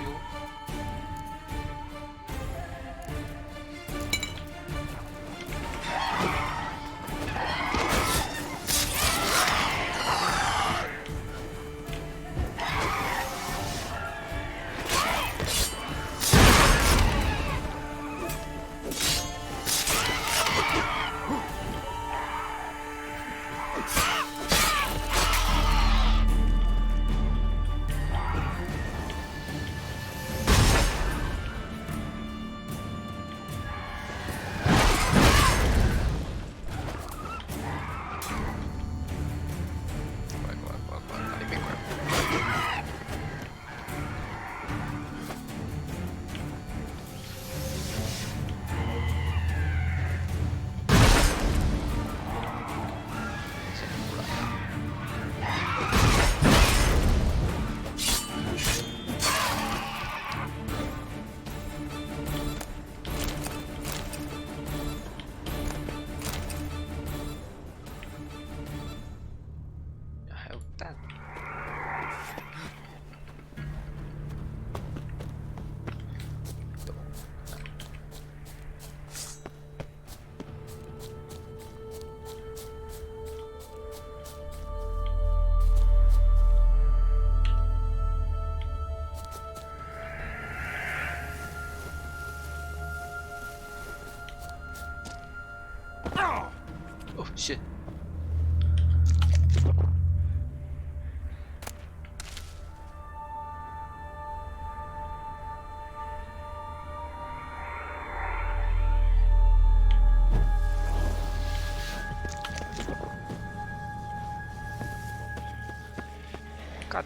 shit. God.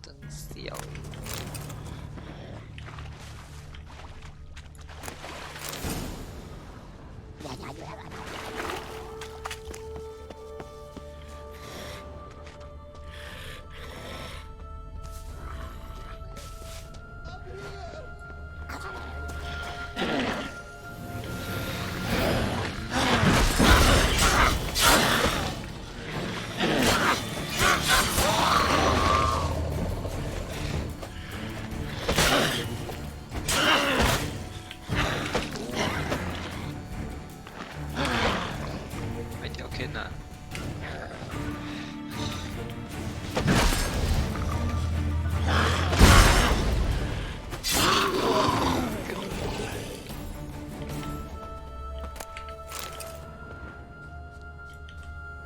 真小。每条天哪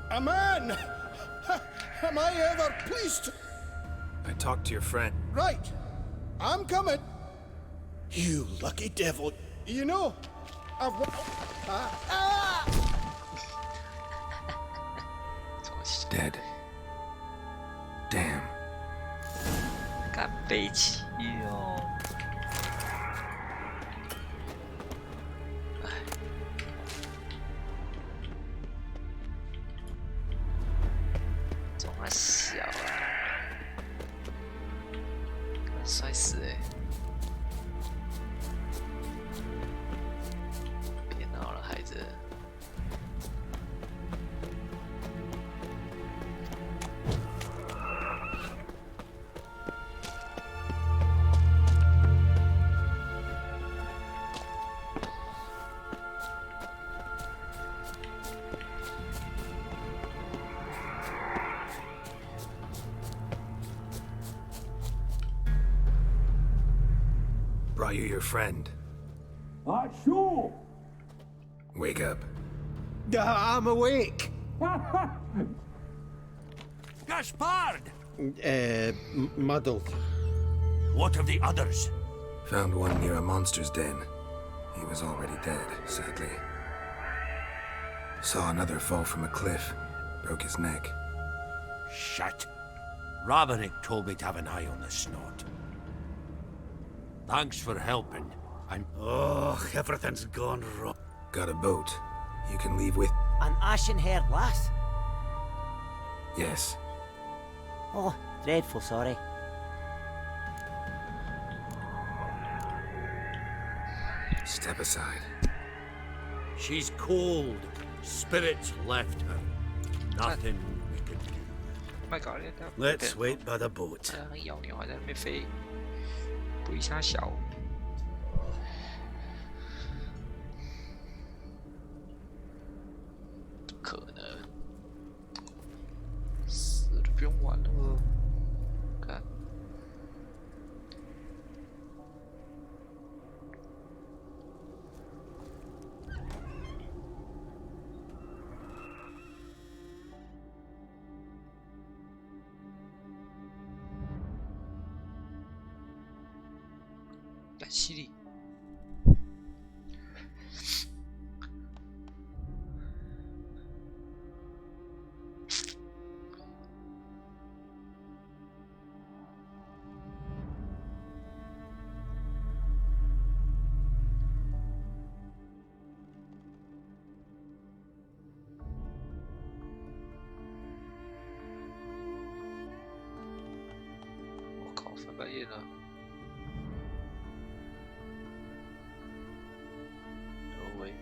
！A man! Am I ever pleased? I talked to your friend. Right. I'm coming. You lucky devil. You know, I've... Dead. Damn. 干悲戚哦！哎，这么小啊，摔死哎！别闹了，孩子。Brought you your friend. Sure. Wake up. I'm awake. Gaspard! Muddled. What of the others? Found one near a monster's den. He was already dead, sadly. Saw another fall from a cliff. Broke his neck. Shit. Roderick told me to have an eye on the snot. Thanks for helping. Oh, everything's gone wrong. Got a boat. You can leave with... An ashen-haired lass? Yes. Oh, dreadful sorry. Step aside. She's cold. Spirits left her. Nothing we could do. My God, Let's wait by the boat. 很咬鸟还在那边飞，不一下小。可能死了不用玩了。看，干犀利。我靠，翻白眼了。No way。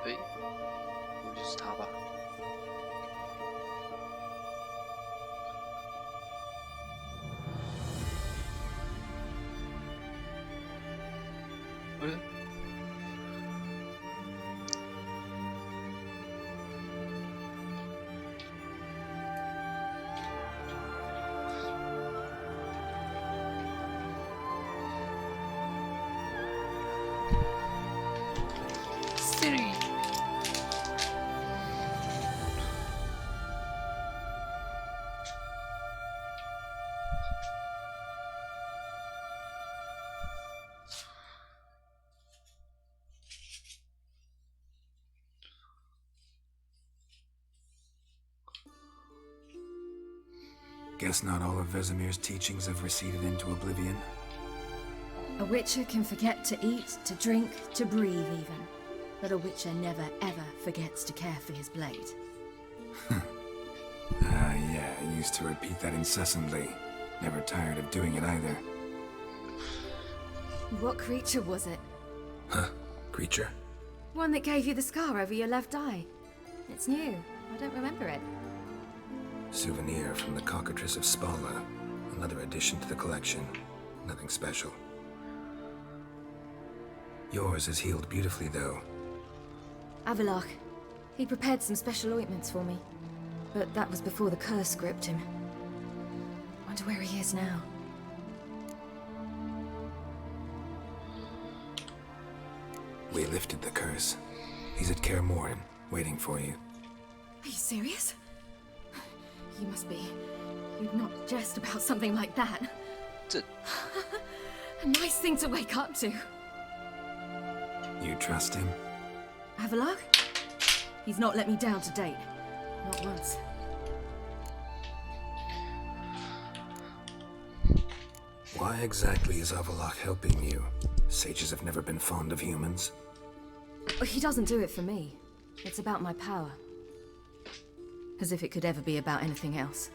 诶，不会就是他吧？诶。Guess not all of Vesemir's teachings have receded into oblivion. A witcher can forget to eat, to drink, to breathe even. But a witcher never ever forgets to care for his blade. Yeah, I used to repeat that incessantly. Never tired of doing it either. What creature was it? Huh? Creature? One that gave you the scar over your left eye. It's new. I don't remember it. Souvenir from the Cockatrice of Spala. Another addition to the collection. Nothing special. Yours is healed beautifully, though. Avalach. He prepared some special ointments for me. But that was before the curse gripped him. Wonder where he is now. We lifted the curse. He's at Kaer Morhen, waiting for you. Are you serious? You must be. You'd not jest about something like that. A nice thing to wake up to. You trust him? Avalach? He's not let me down to date. Not once. Why exactly is Avalach helping you? Sages have never been fond of humans. He doesn't do it for me. It's about my power. As if it could ever be about anything else.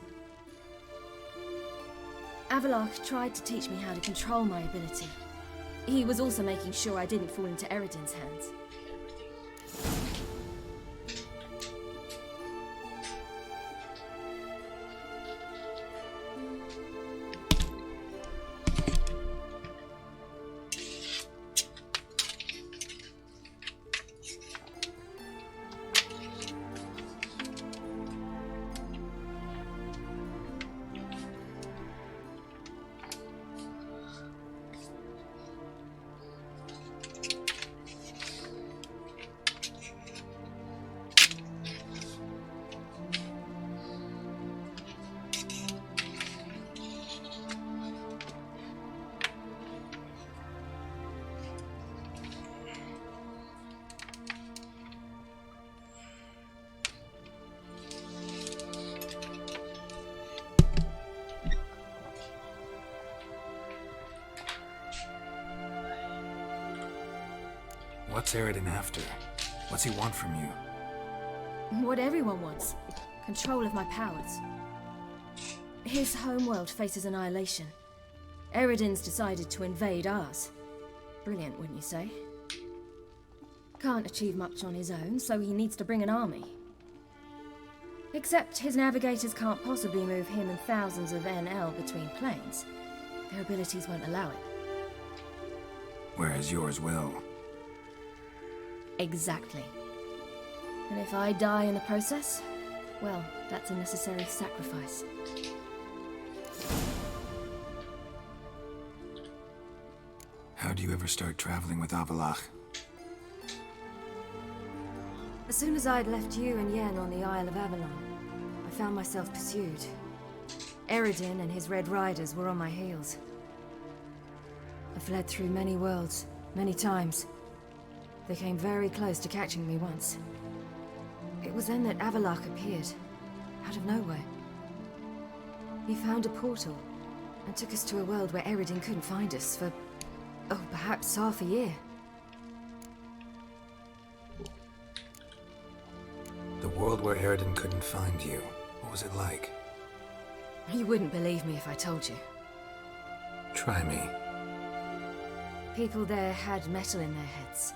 Avalach tried to teach me how to control my ability. He was also making sure I didn't fall into Eredin's hands. What's Eredin after? What's he want from you? What everyone wants. Control of my powers. His homeworld faces annihilation. Eredin's decided to invade ours. Brilliant, wouldn't you say? Can't achieve much on his own, so he needs to bring an army. Except his navigators can't possibly move him and thousands of NL between planes. Their abilities won't allow it. Whereas yours will. Exactly. And if I die in the process, well, that's a necessary sacrifice. How do you ever start traveling with Avalach? As soon as I'd left you and Yen on the Isle of Avalon, I found myself pursued. Eredin and his Red Riders were on my heels. I fled through many worlds, many times. They came very close to catching me once. It was then that Avalach appeared, out of nowhere. He found a portal, and took us to a world where Eredin couldn't find us for, oh, perhaps half a year. The world where Eredin couldn't find you. What was it like? You wouldn't believe me if I told you. Try me. People there had metal in their heads.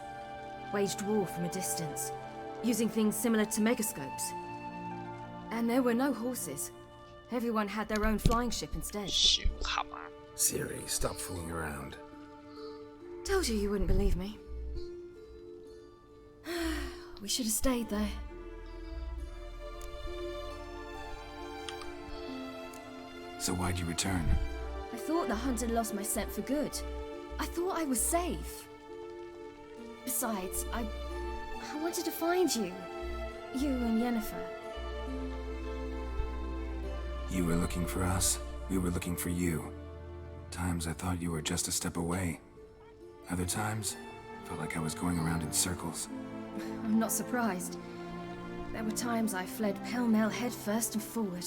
waged war from a distance, using things similar to megascopes. And there were no horses. Everyone had their own flying ship instead. Siri, stop fooling around. Told you wouldn't believe me. We should have stayed there. So why'd you return? I thought the hunt had lost my scent for good. I thought I was safe. Besides, I wanted to find you. You and Yennefer. You were looking for us, we were looking for you. Times I thought you were just a step away. Other times, felt like I was going around in circles. I'm not surprised. There were times I fled pell-mell headfirst and forward.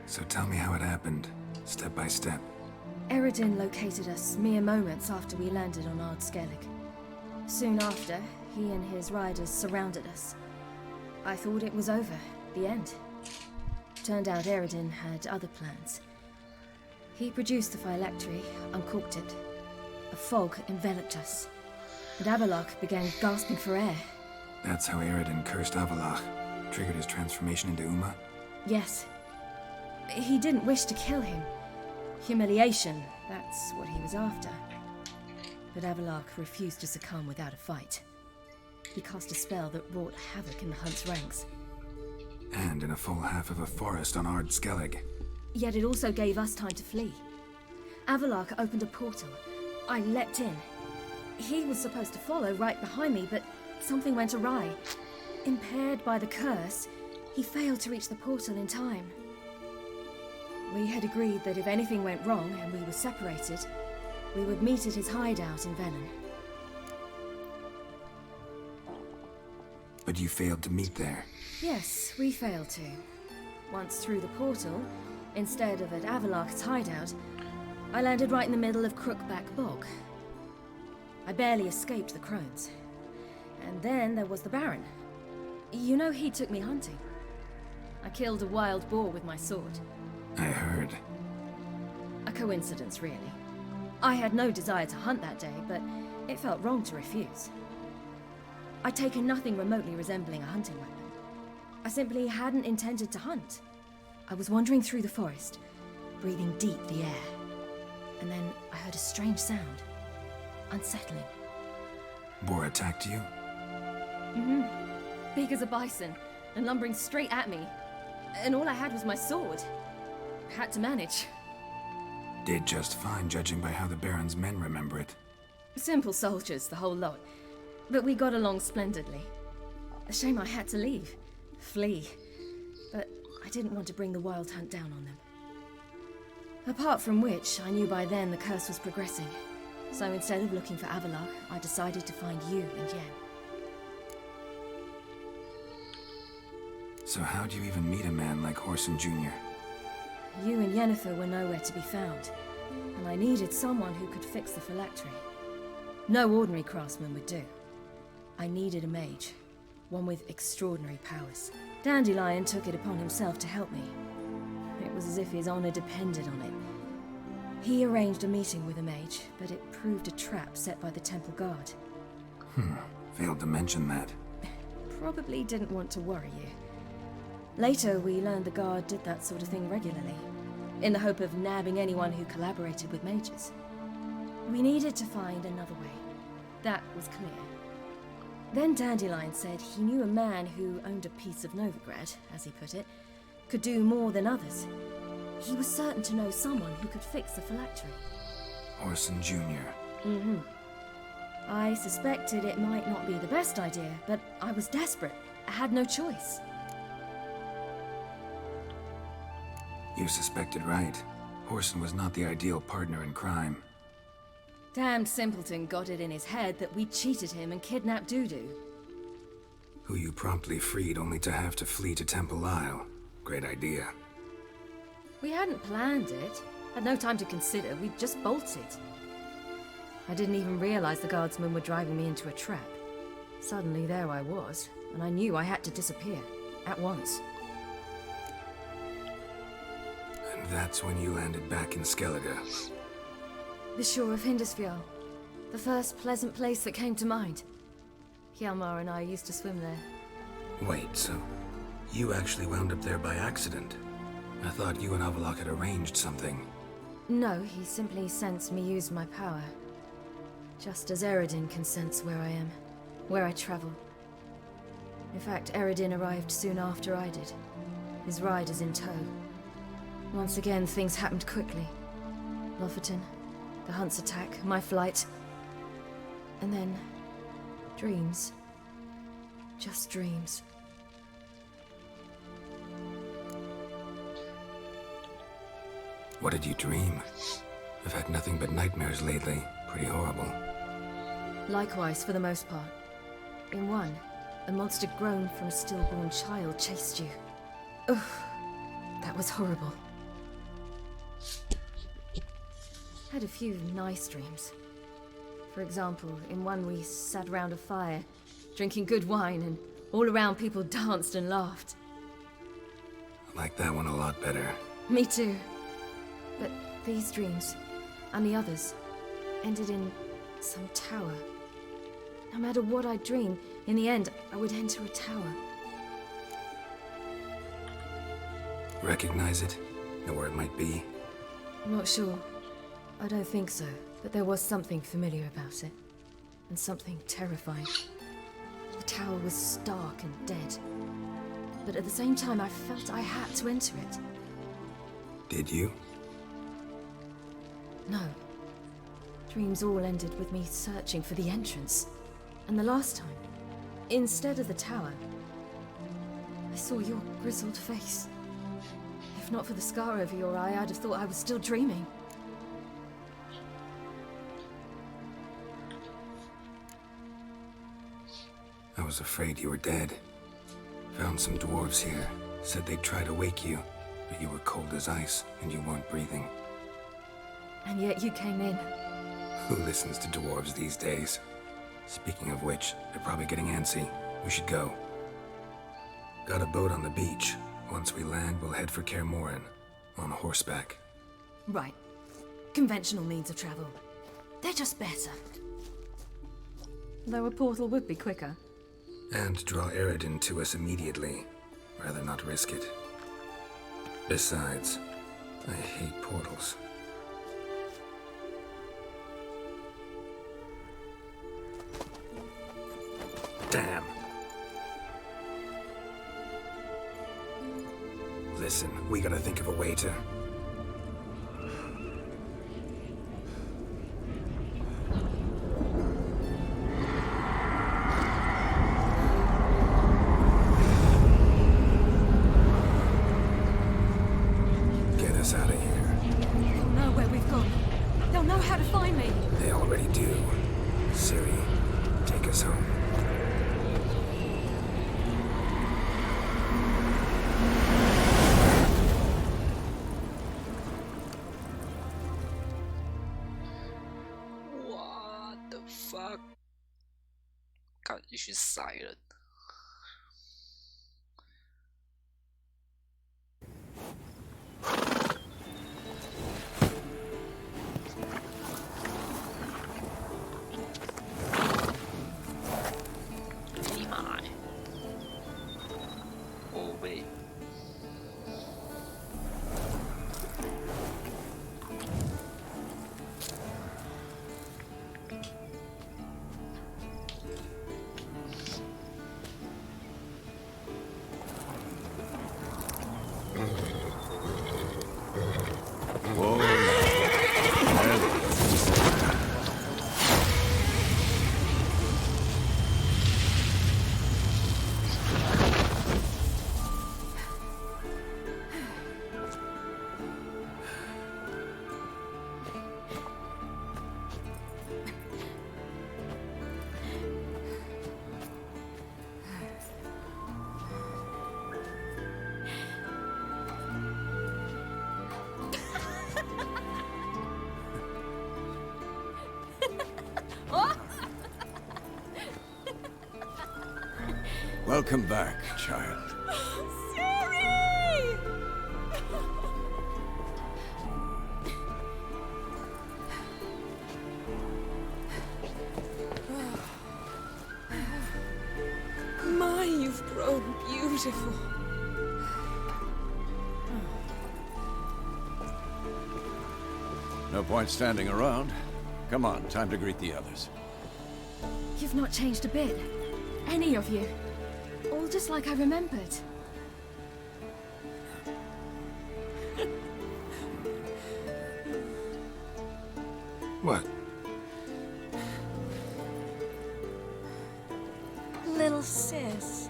So tell me how it happened, step by step. Eredin located us mere moments after we landed on Ard Skellig. Soon after, he and his riders surrounded us. I thought it was over, the end. Turned out Eredin had other plans. He produced the phylactery, uncorked it. A fog enveloped us, and Avallac'h began gasping for air. That's how Eredin cursed Avallac'h, triggered his transformation into Uma? Yes. He didn't wish to kill him. Humiliation, that's what he was after. But Avallac'h refused to succumb without a fight. He cast a spell that wrought havoc in the hunt's ranks. And in a full half of a forest on Ard Skellig. Yet it also gave us time to flee. Avallac'h opened a portal. I leapt in. He was supposed to follow right behind me, but something went awry. Impaired by the curse, he failed to reach the portal in time. We had agreed that if anything went wrong and we were separated, we would meet at his hideout in Velen. But you failed to meet there. Yes, we failed to. Once through the portal, instead of at Avallac'h's hideout, I landed right in the middle of Crookback Bog. I barely escaped the crones. And then there was the Baron. You know, he took me hunting. I killed a wild boar with my sword. I heard. A coincidence, really. I had no desire to hunt that day, but it felt wrong to refuse. I'd taken nothing remotely resembling a hunting weapon. I simply hadn't intended to hunt. I was wandering through the forest, breathing deep the air. And then I heard a strange sound. Unsettling. Boar attacked you? Mm-hmm. Big as a bison, and lumbering straight at me. And all I had was my sword. Had to manage. Did just fine, judging by how the Baron's men remember it. Simple soldiers, the whole lot. But we got along splendidly. A shame I had to leave. Flee. But I didn't want to bring the wild hunt down on them. Apart from which, I knew by then the curse was progressing. So instead of looking for Avallac'h, I decided to find you and Yen. So how'd you even meet a man like Whoreson Jr.? You and Yennefer were nowhere to be found, and I needed someone who could fix the phylactery. No ordinary craftsman would do. I needed a mage, one with extraordinary powers. Dandelion took it upon himself to help me. It was as if his honor depended on it. He arranged a meeting with a mage, but it proved a trap set by the temple guard. Failed to mention that. Probably didn't want to worry you. Later, we learned the guard did that sort of thing regularly, in the hope of nabbing anyone who collaborated with mages. We needed to find another way. That was clear. Then Dandelion said he knew a man who owned a piece of Novigrad, as he put it, could do more than others. He was certain to know someone who could fix the phylactery. Whoreson Jr. Mm-hmm. I suspected it might not be the best idea, but I was desperate. I had no choice. You suspected right. Whoreson was not the ideal partner in crime. Damned simpleton got it in his head that we cheated him and kidnapped Dudu. Who you promptly freed only to have to flee to Temple Isle. Great idea. We hadn't planned it. Had no time to consider. We just bolted. I didn't even realize the guardsmen were driving me into a trap. Suddenly there I was, and I knew I had to disappear. At once. And That's when you landed back in Skellige. The shore of Hindisfjall. The first pleasant place that came to mind. Hjalmar and I used to swim there. Wait, so you actually wound up there by accident? I thought you and Avalok had arranged something. No, he simply sensed me use my power. Just as Eredin can sense where I am, where I travel. In fact, Eredin arrived soon after I did. His riders in tow. Once again, things happened quickly. Lofoten, the Hunt's attack, my flight. And then... dreams. Just dreams. What did you dream? I've had nothing but nightmares lately. Pretty horrible. Likewise, for the most part. In one, a monster grown from a stillborn child chased you. Ugh, that was horrible. Had a few nice dreams. For example, in one we sat around a fire, drinking good wine, and all around people danced and laughed. I like that one a lot better. Me too. But these dreams, and the others, ended in some tower. No matter what I dream, in the end, I would enter a tower. Recognize it? Know where it might be? I'm not sure. I don't think so, but there was something familiar about it. And something terrifying. The tower was stark and dead. But at the same time, I felt I had to enter it. Did you? No. Dreams all ended with me searching for the entrance. And the last time, instead of the tower, I saw your grizzled face. If not for the scar over your eye, I'd have thought I was still dreaming. I was afraid you were dead. Found some dwarves here. Said they'd try to wake you, but you were cold as ice and you weren't breathing. And yet you came in. Who listens to dwarves these days? Speaking of which, they're probably getting antsy. We should go. Got a boat on the beach. Once we land, we'll head for Kaer Morhen. On horseback. Right. Conventional means of travel. They're just better. Though a portal would be quicker. And draw Eredin to us immediately. Rather not risk it. Besides, I hate portals. Damn. Listen, we gotta think of a way to... get us out of here. They'll know where we've gone. They'll know how to find me. They already do. Ciri, take us home. What the fuck? 看一群傻人。你妈呀！哦喂。Welcome back, child. Ciri! beautiful. No point standing around. Come on, time to greet the others. You've not changed a bit. Any of you. All just like I remembered. What? Little sis.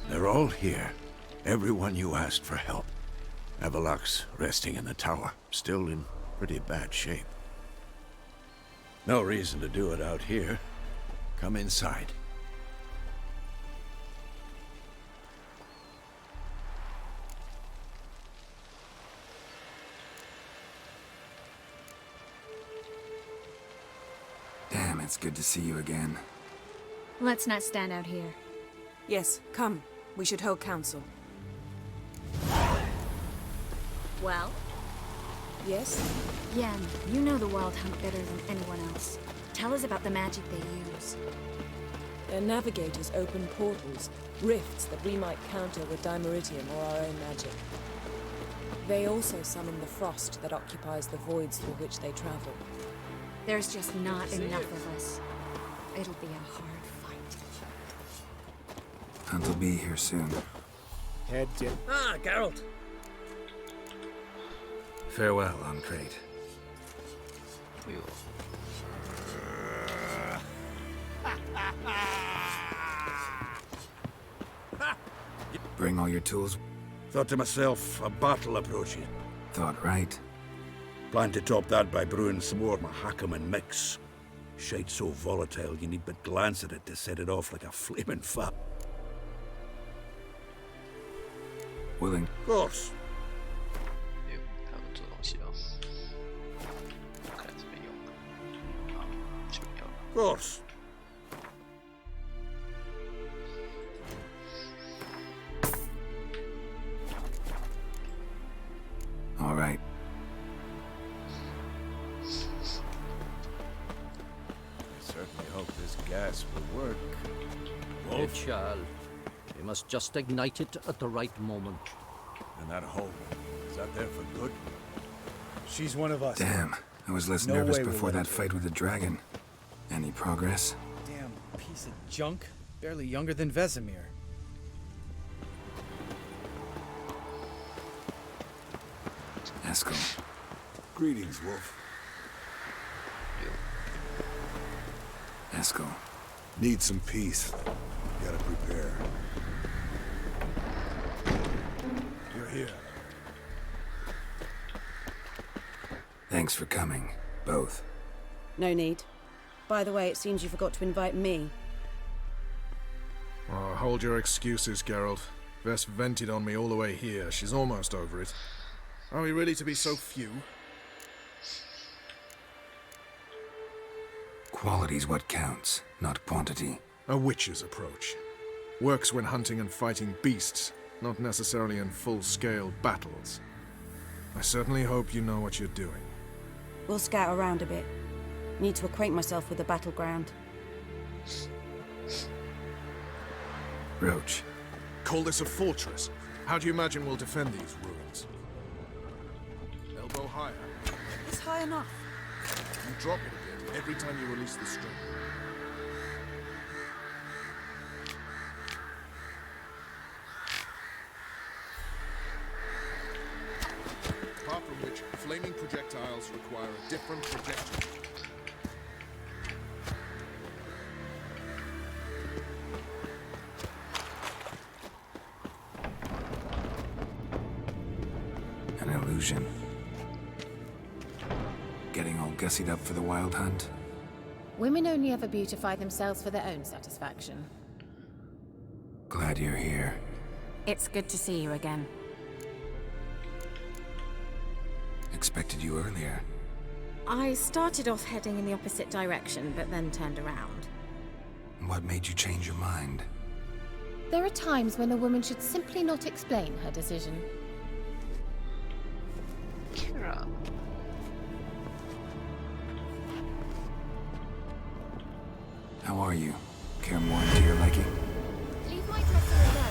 They're all here. Everyone you asked for help. Avalok's resting in the tower, still in pretty bad shape. No reason to do it out here. Come inside. Damn, it's good to see you again. Let's not stand out here. Yes, come. We should hold council. Well? Yes? Yen, you know the Wild Hunt better than anyone else. Tell us about the magic they use. Their navigators open portals, rifts that we might counter with Dimeridium or our own magic. They also summon the frost that occupies the voids through which they travel. There's just not enough of us. It'll be a hard fight. Hunt will be here soon. Head dip. Ah, Geralt. Farewell, Ancrate. Bring all your tools. Thought to myself, a battle approaching. Thought right. Plan to top that by brewing some more Mahakaman mix. Shite so volatile, you need but glance at it to set it off like a flaming fire. Willing. Of course. 还有这东西哦，看来是没用。好，就没有了。 Of course. All right. I certainly hope this gas will work. It shall. We must just ignite it at the right moment. And that hole, is that there for good? She's one of us. Damn, I was less No nervous way we'll before let that fight with the dragon. Any progress? Damn piece of junk. Barely younger than Vesemir. Eskel. Greetings, Wolf. Eskel. Need some peace. Gotta prepare. You're here. Thanks for coming, both. No need. By the way, it seems you forgot to invite me. Oh, hold your excuses, Geralt. Vess vented on me all the way here. She's almost over it. Are we really to be so few? Quality's what counts, not quantity. A witch's approach. Works when hunting and fighting beasts, not necessarily in full-scale battles. I certainly hope you know what you're doing. We'll scout around a bit. Need to acquaint myself with the battleground. Roach. Call this a fortress? How do you imagine we'll defend these ruins? Elbow higher. It's high enough. You drop it a bit every time you release the string. Apart from which, flaming projectiles require a different trajectory. An illusion. Getting all gussied up for the Wild Hunt? Women only ever beautify themselves for their own satisfaction. Glad you're here. It's good to see you again. Expected you earlier. I started off heading in the opposite direction, but then turned around. What made you change your mind? There are times when a woman should simply not explain her decision. Kira. How are you? Care more to your liking? Leave my dresser alone.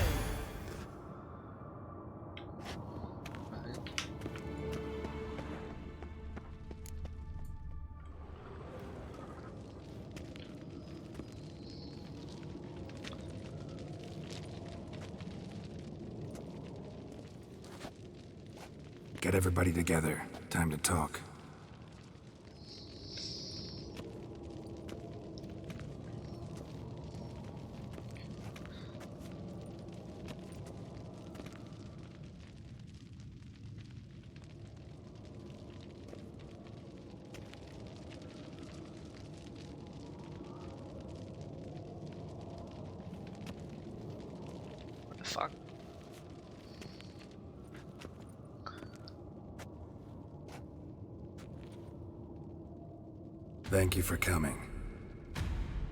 Get everybody together. Time to talk. What the fuck? Thank you for coming.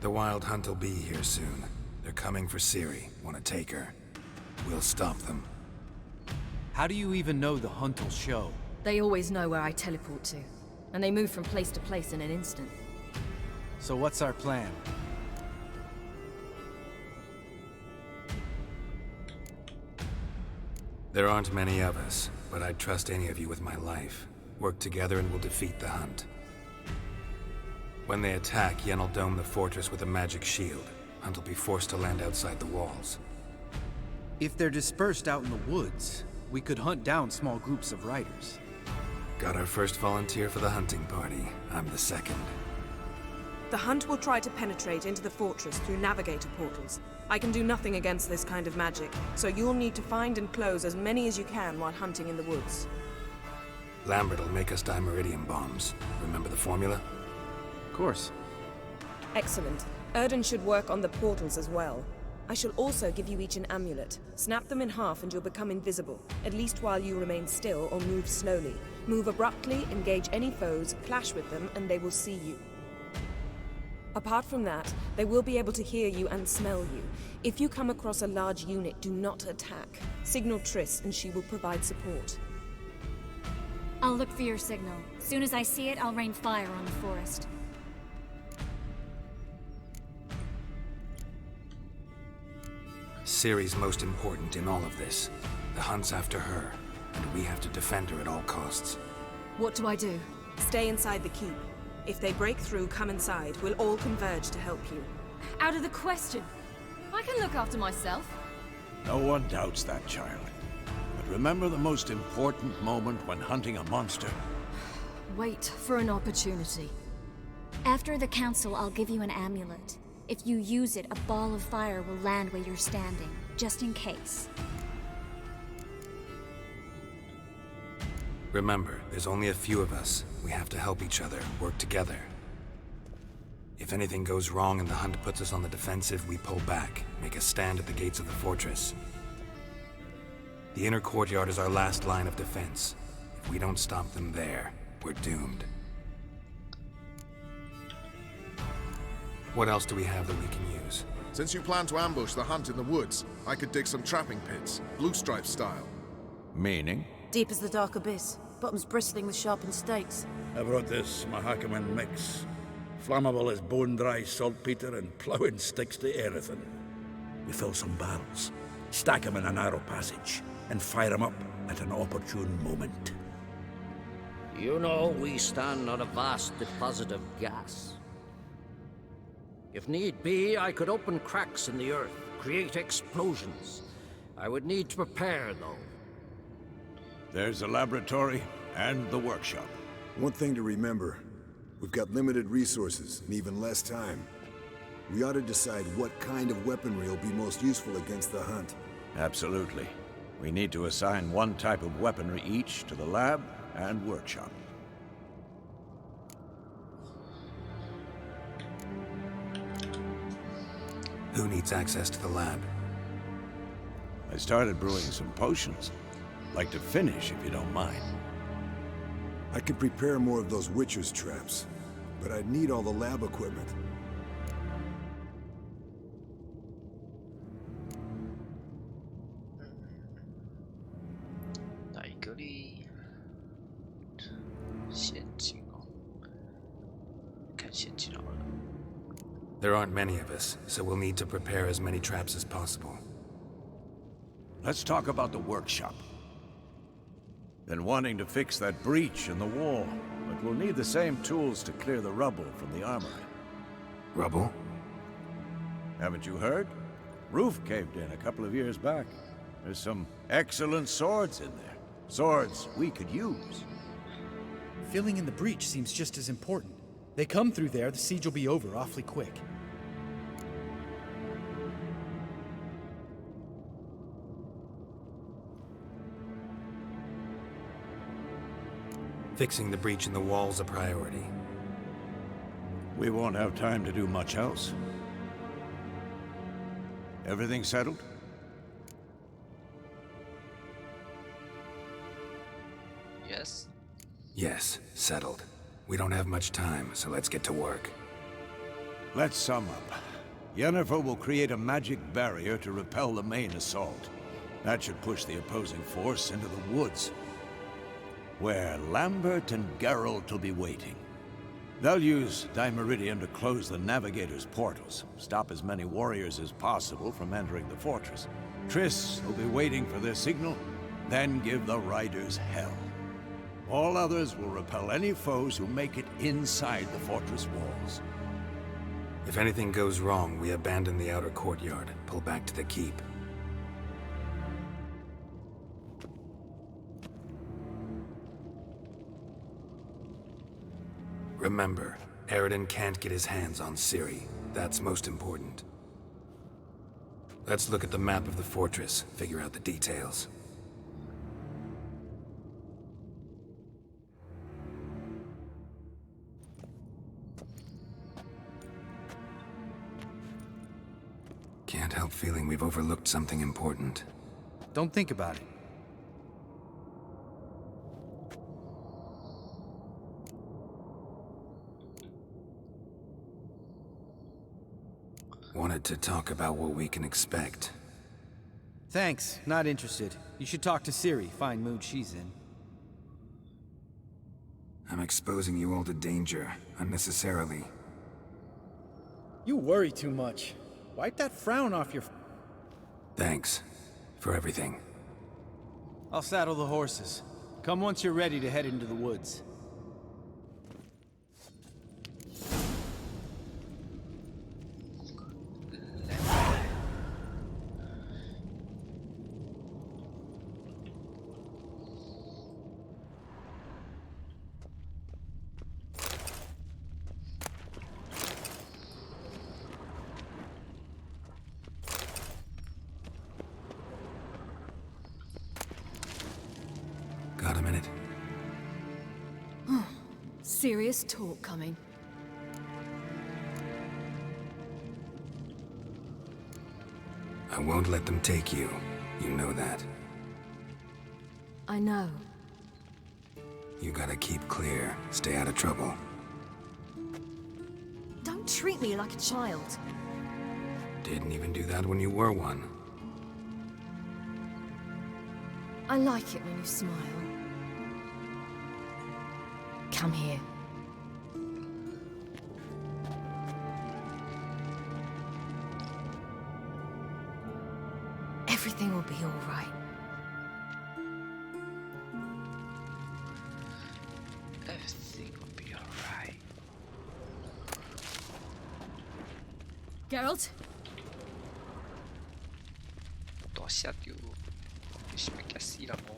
The Wild Hunt will be here soon. They're coming for Ciri. Want to take her? We'll stop them. How do you even know the Hunt will show? They always know where I teleport to, and they move from place to place in an instant. So what's our plan? There aren't many of us, but I'd trust any of you with my life. Work together and we'll defeat the Hunt. When they attack, Yen will dome the fortress with a magic shield. Hunt will be forced to land outside the walls. If they're dispersed out in the woods, we could hunt down small groups of riders. Got our first volunteer for the hunting party. I'm the second. The Hunt will try to penetrate into the fortress through navigator portals. I can do nothing against this kind of magic, so you'll need to find and close as many as you can while hunting in the woods. Lambert will make us dimeridium bombs. Remember the formula? Of course. Excellent. Erden should work on the portals as well. I shall also give you each an amulet. Snap them in half and you'll become invisible, at least while you remain still or move slowly. Move abruptly, engage any foes, clash with them, and they will see you. Apart from that, they will be able to hear you and smell you. If you come across a large unit, do not attack. Signal Triss and she will provide support. I'll look for your signal. As soon as I see it, I'll rain fire on the forest. Ciri's most important in all of this. The Hunt's after her, and we have to defend her at all costs. What do I do? Stay inside the keep. If they break through, come inside. We'll all converge to help you. Out of the question. I can look after myself. No one doubts that, child. But remember the most important moment when hunting a monster. Wait for an opportunity. After the council, I'll give you an amulet. If you use it, a ball of fire will land where you're standing, just in case. Remember, there's only a few of us. We have to help each other, work together. If anything goes wrong and the Hunt puts us on the defensive, we pull back, make a stand at the gates of the fortress. The inner courtyard is our last line of defense. If we don't stop them there, we're doomed. What else do we have that we can use? Since you plan to ambush the Hunt in the woods, I could dig some trapping pits, blue stripe style. Meaning? Deep as the dark abyss, bottoms bristling with sharpened stakes. I brought this Mahakaman mix. Flammable as bone-dry saltpeter and ploughing sticks to everything. We fill some barrels, stack them in a narrow passage, and fire them up at an opportune moment. You know, we stand on a vast deposit of gas. If need be, I could open cracks in the earth, create explosions. I would need to prepare, though. There's the laboratory and the workshop. One thing to remember, we've got limited resources and even less time. We ought to decide what kind of weaponry will be most useful against the Hunt. Absolutely. We need to assign one type of weaponry each to the lab and workshop. Who needs access to the lab? I started brewing some potions. Like to finish, if you don't mind. I could prepare more of those Witcher's traps, but I'd need all the lab equipment. 先进好了。 There aren't many of us, so we'll need to prepare as many traps as possible. Let's talk about the workshop. Been wanting to fix that breach in the wall, but we'll need the same tools to clear the rubble from the armory. Rubble? Haven't you heard? Roof caved in a couple of years back. There's some excellent swords in there. Swords we could use. Filling in the breach seems just as important. They come through there, the siege will be over awfully quick. Fixing the breach in the wall's a priority. We won't have time to do much else. Everything settled? Yes. Yes, settled. We don't have much time, so let's get to work. Let's sum up. Yennefer will create a magic barrier to repel the main assault. That should push the opposing force into the woods, where Lambert and Geralt will be waiting. They'll use Dimeridium to close the Navigator's portals, stop as many warriors as possible from entering the fortress. Triss will be waiting for their signal, then give the riders hell. All others will repel any foes who make it inside the fortress walls. If anything goes wrong, we abandon the outer courtyard, pull back to the keep. Remember, Eridan can't get his hands on Ciri. That's most important. Let's look at the map of the fortress, figure out the details. Can't help feeling we've overlooked something important. Don't think about it. Wanted to talk about what we can expect. Thanks, not interested. You should talk to Ciri, fine mood she's in. I'm exposing you all to danger, unnecessarily. You worry too much. Wipe that frown off your... Thanks for everything. I'll saddle the horses. Come once you're ready to head into the woods. Got a minute? Serious talk coming. I won't let them take you. You know that. I know. You gotta keep clear. Stay out of trouble. Don't treat me like a child. Didn't even do that when you were one. I like it when you smile. Come here. Everything will be all right. Everything will be all right. Geralt? 多下丢，是没给死了么？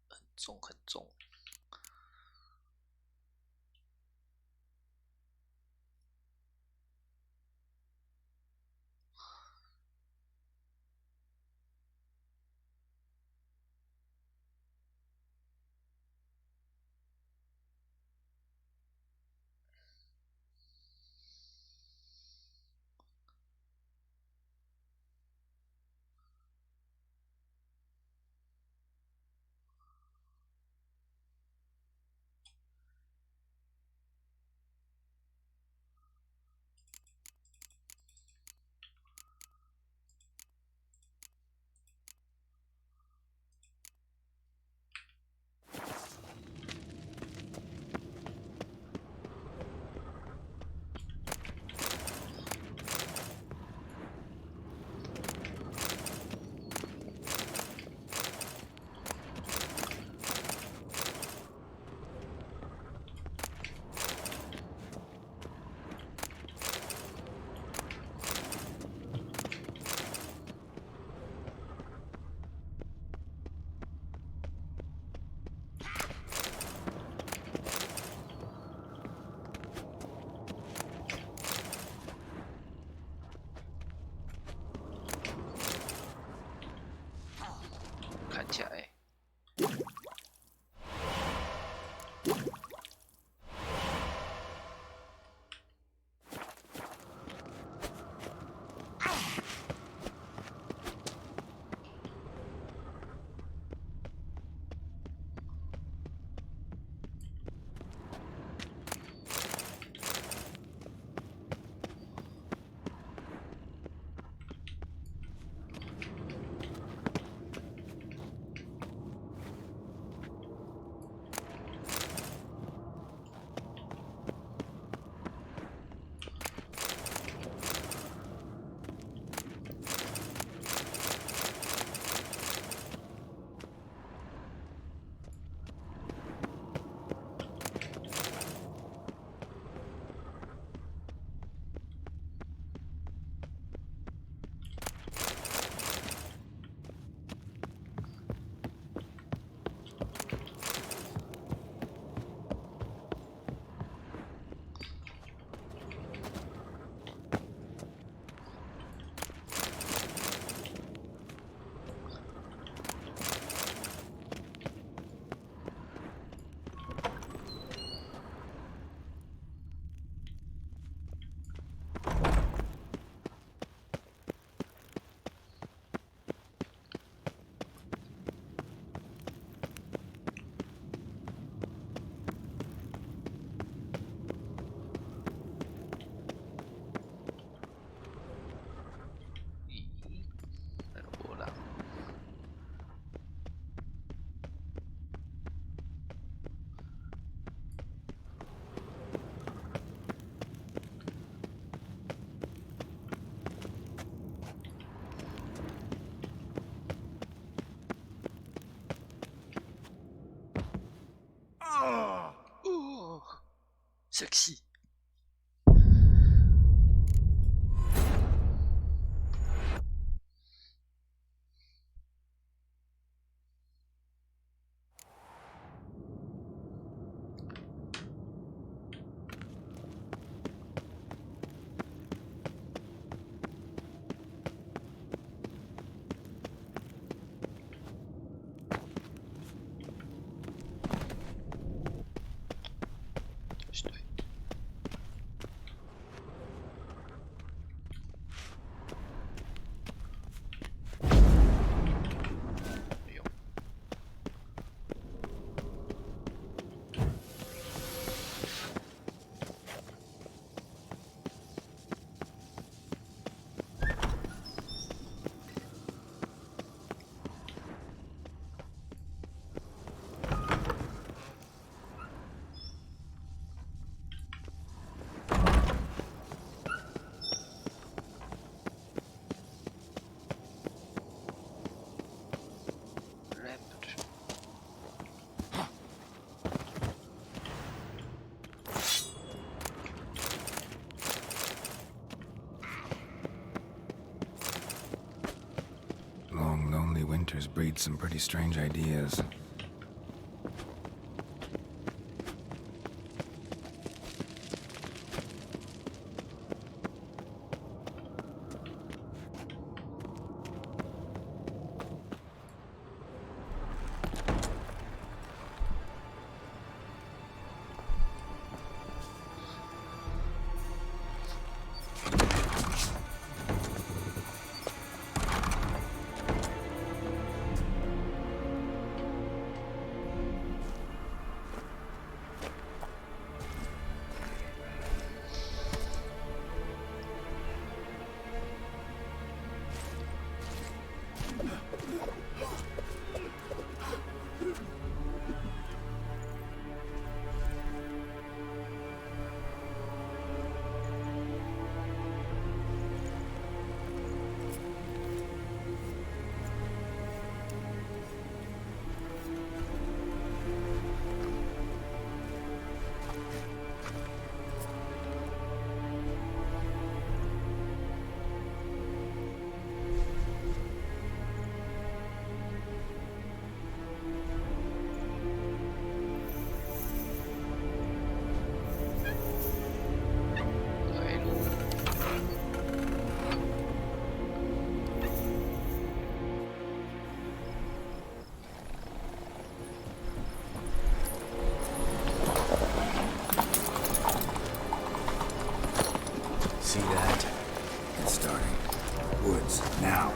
很重很重。Sexy. Long, lonely winters breed some pretty strange ideas. See that? It's starting. Woods, now.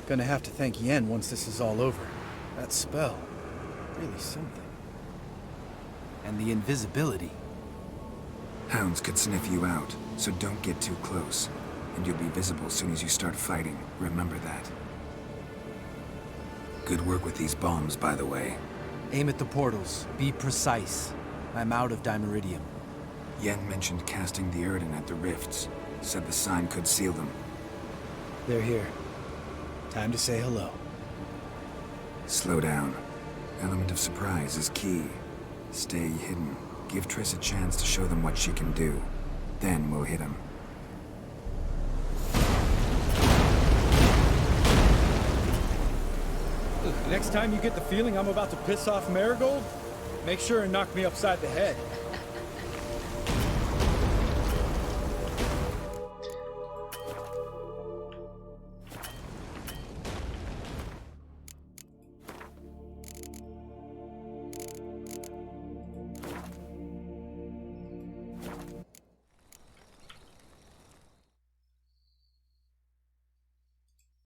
Gonna have to thank Yen once this is all over. That spell, really something. And the invisibility. Hounds could sniff you out, so don't get too close. And you'll be visible as soon as you start fighting. Remember that. Good work with these bombs, by the way. Aim at the portals. Be precise. I'm out of Dimeridium. Yen mentioned casting the Erdin at the rifts. Said the sign could seal them. They're here. Time to say hello. Slow down. Element of surprise is key. Stay hidden. Give Triss a chance to show them what she can do. Then we'll hit them. Next time you get the feeling I'm about to piss off Marigold, make sure and knock me upside the head.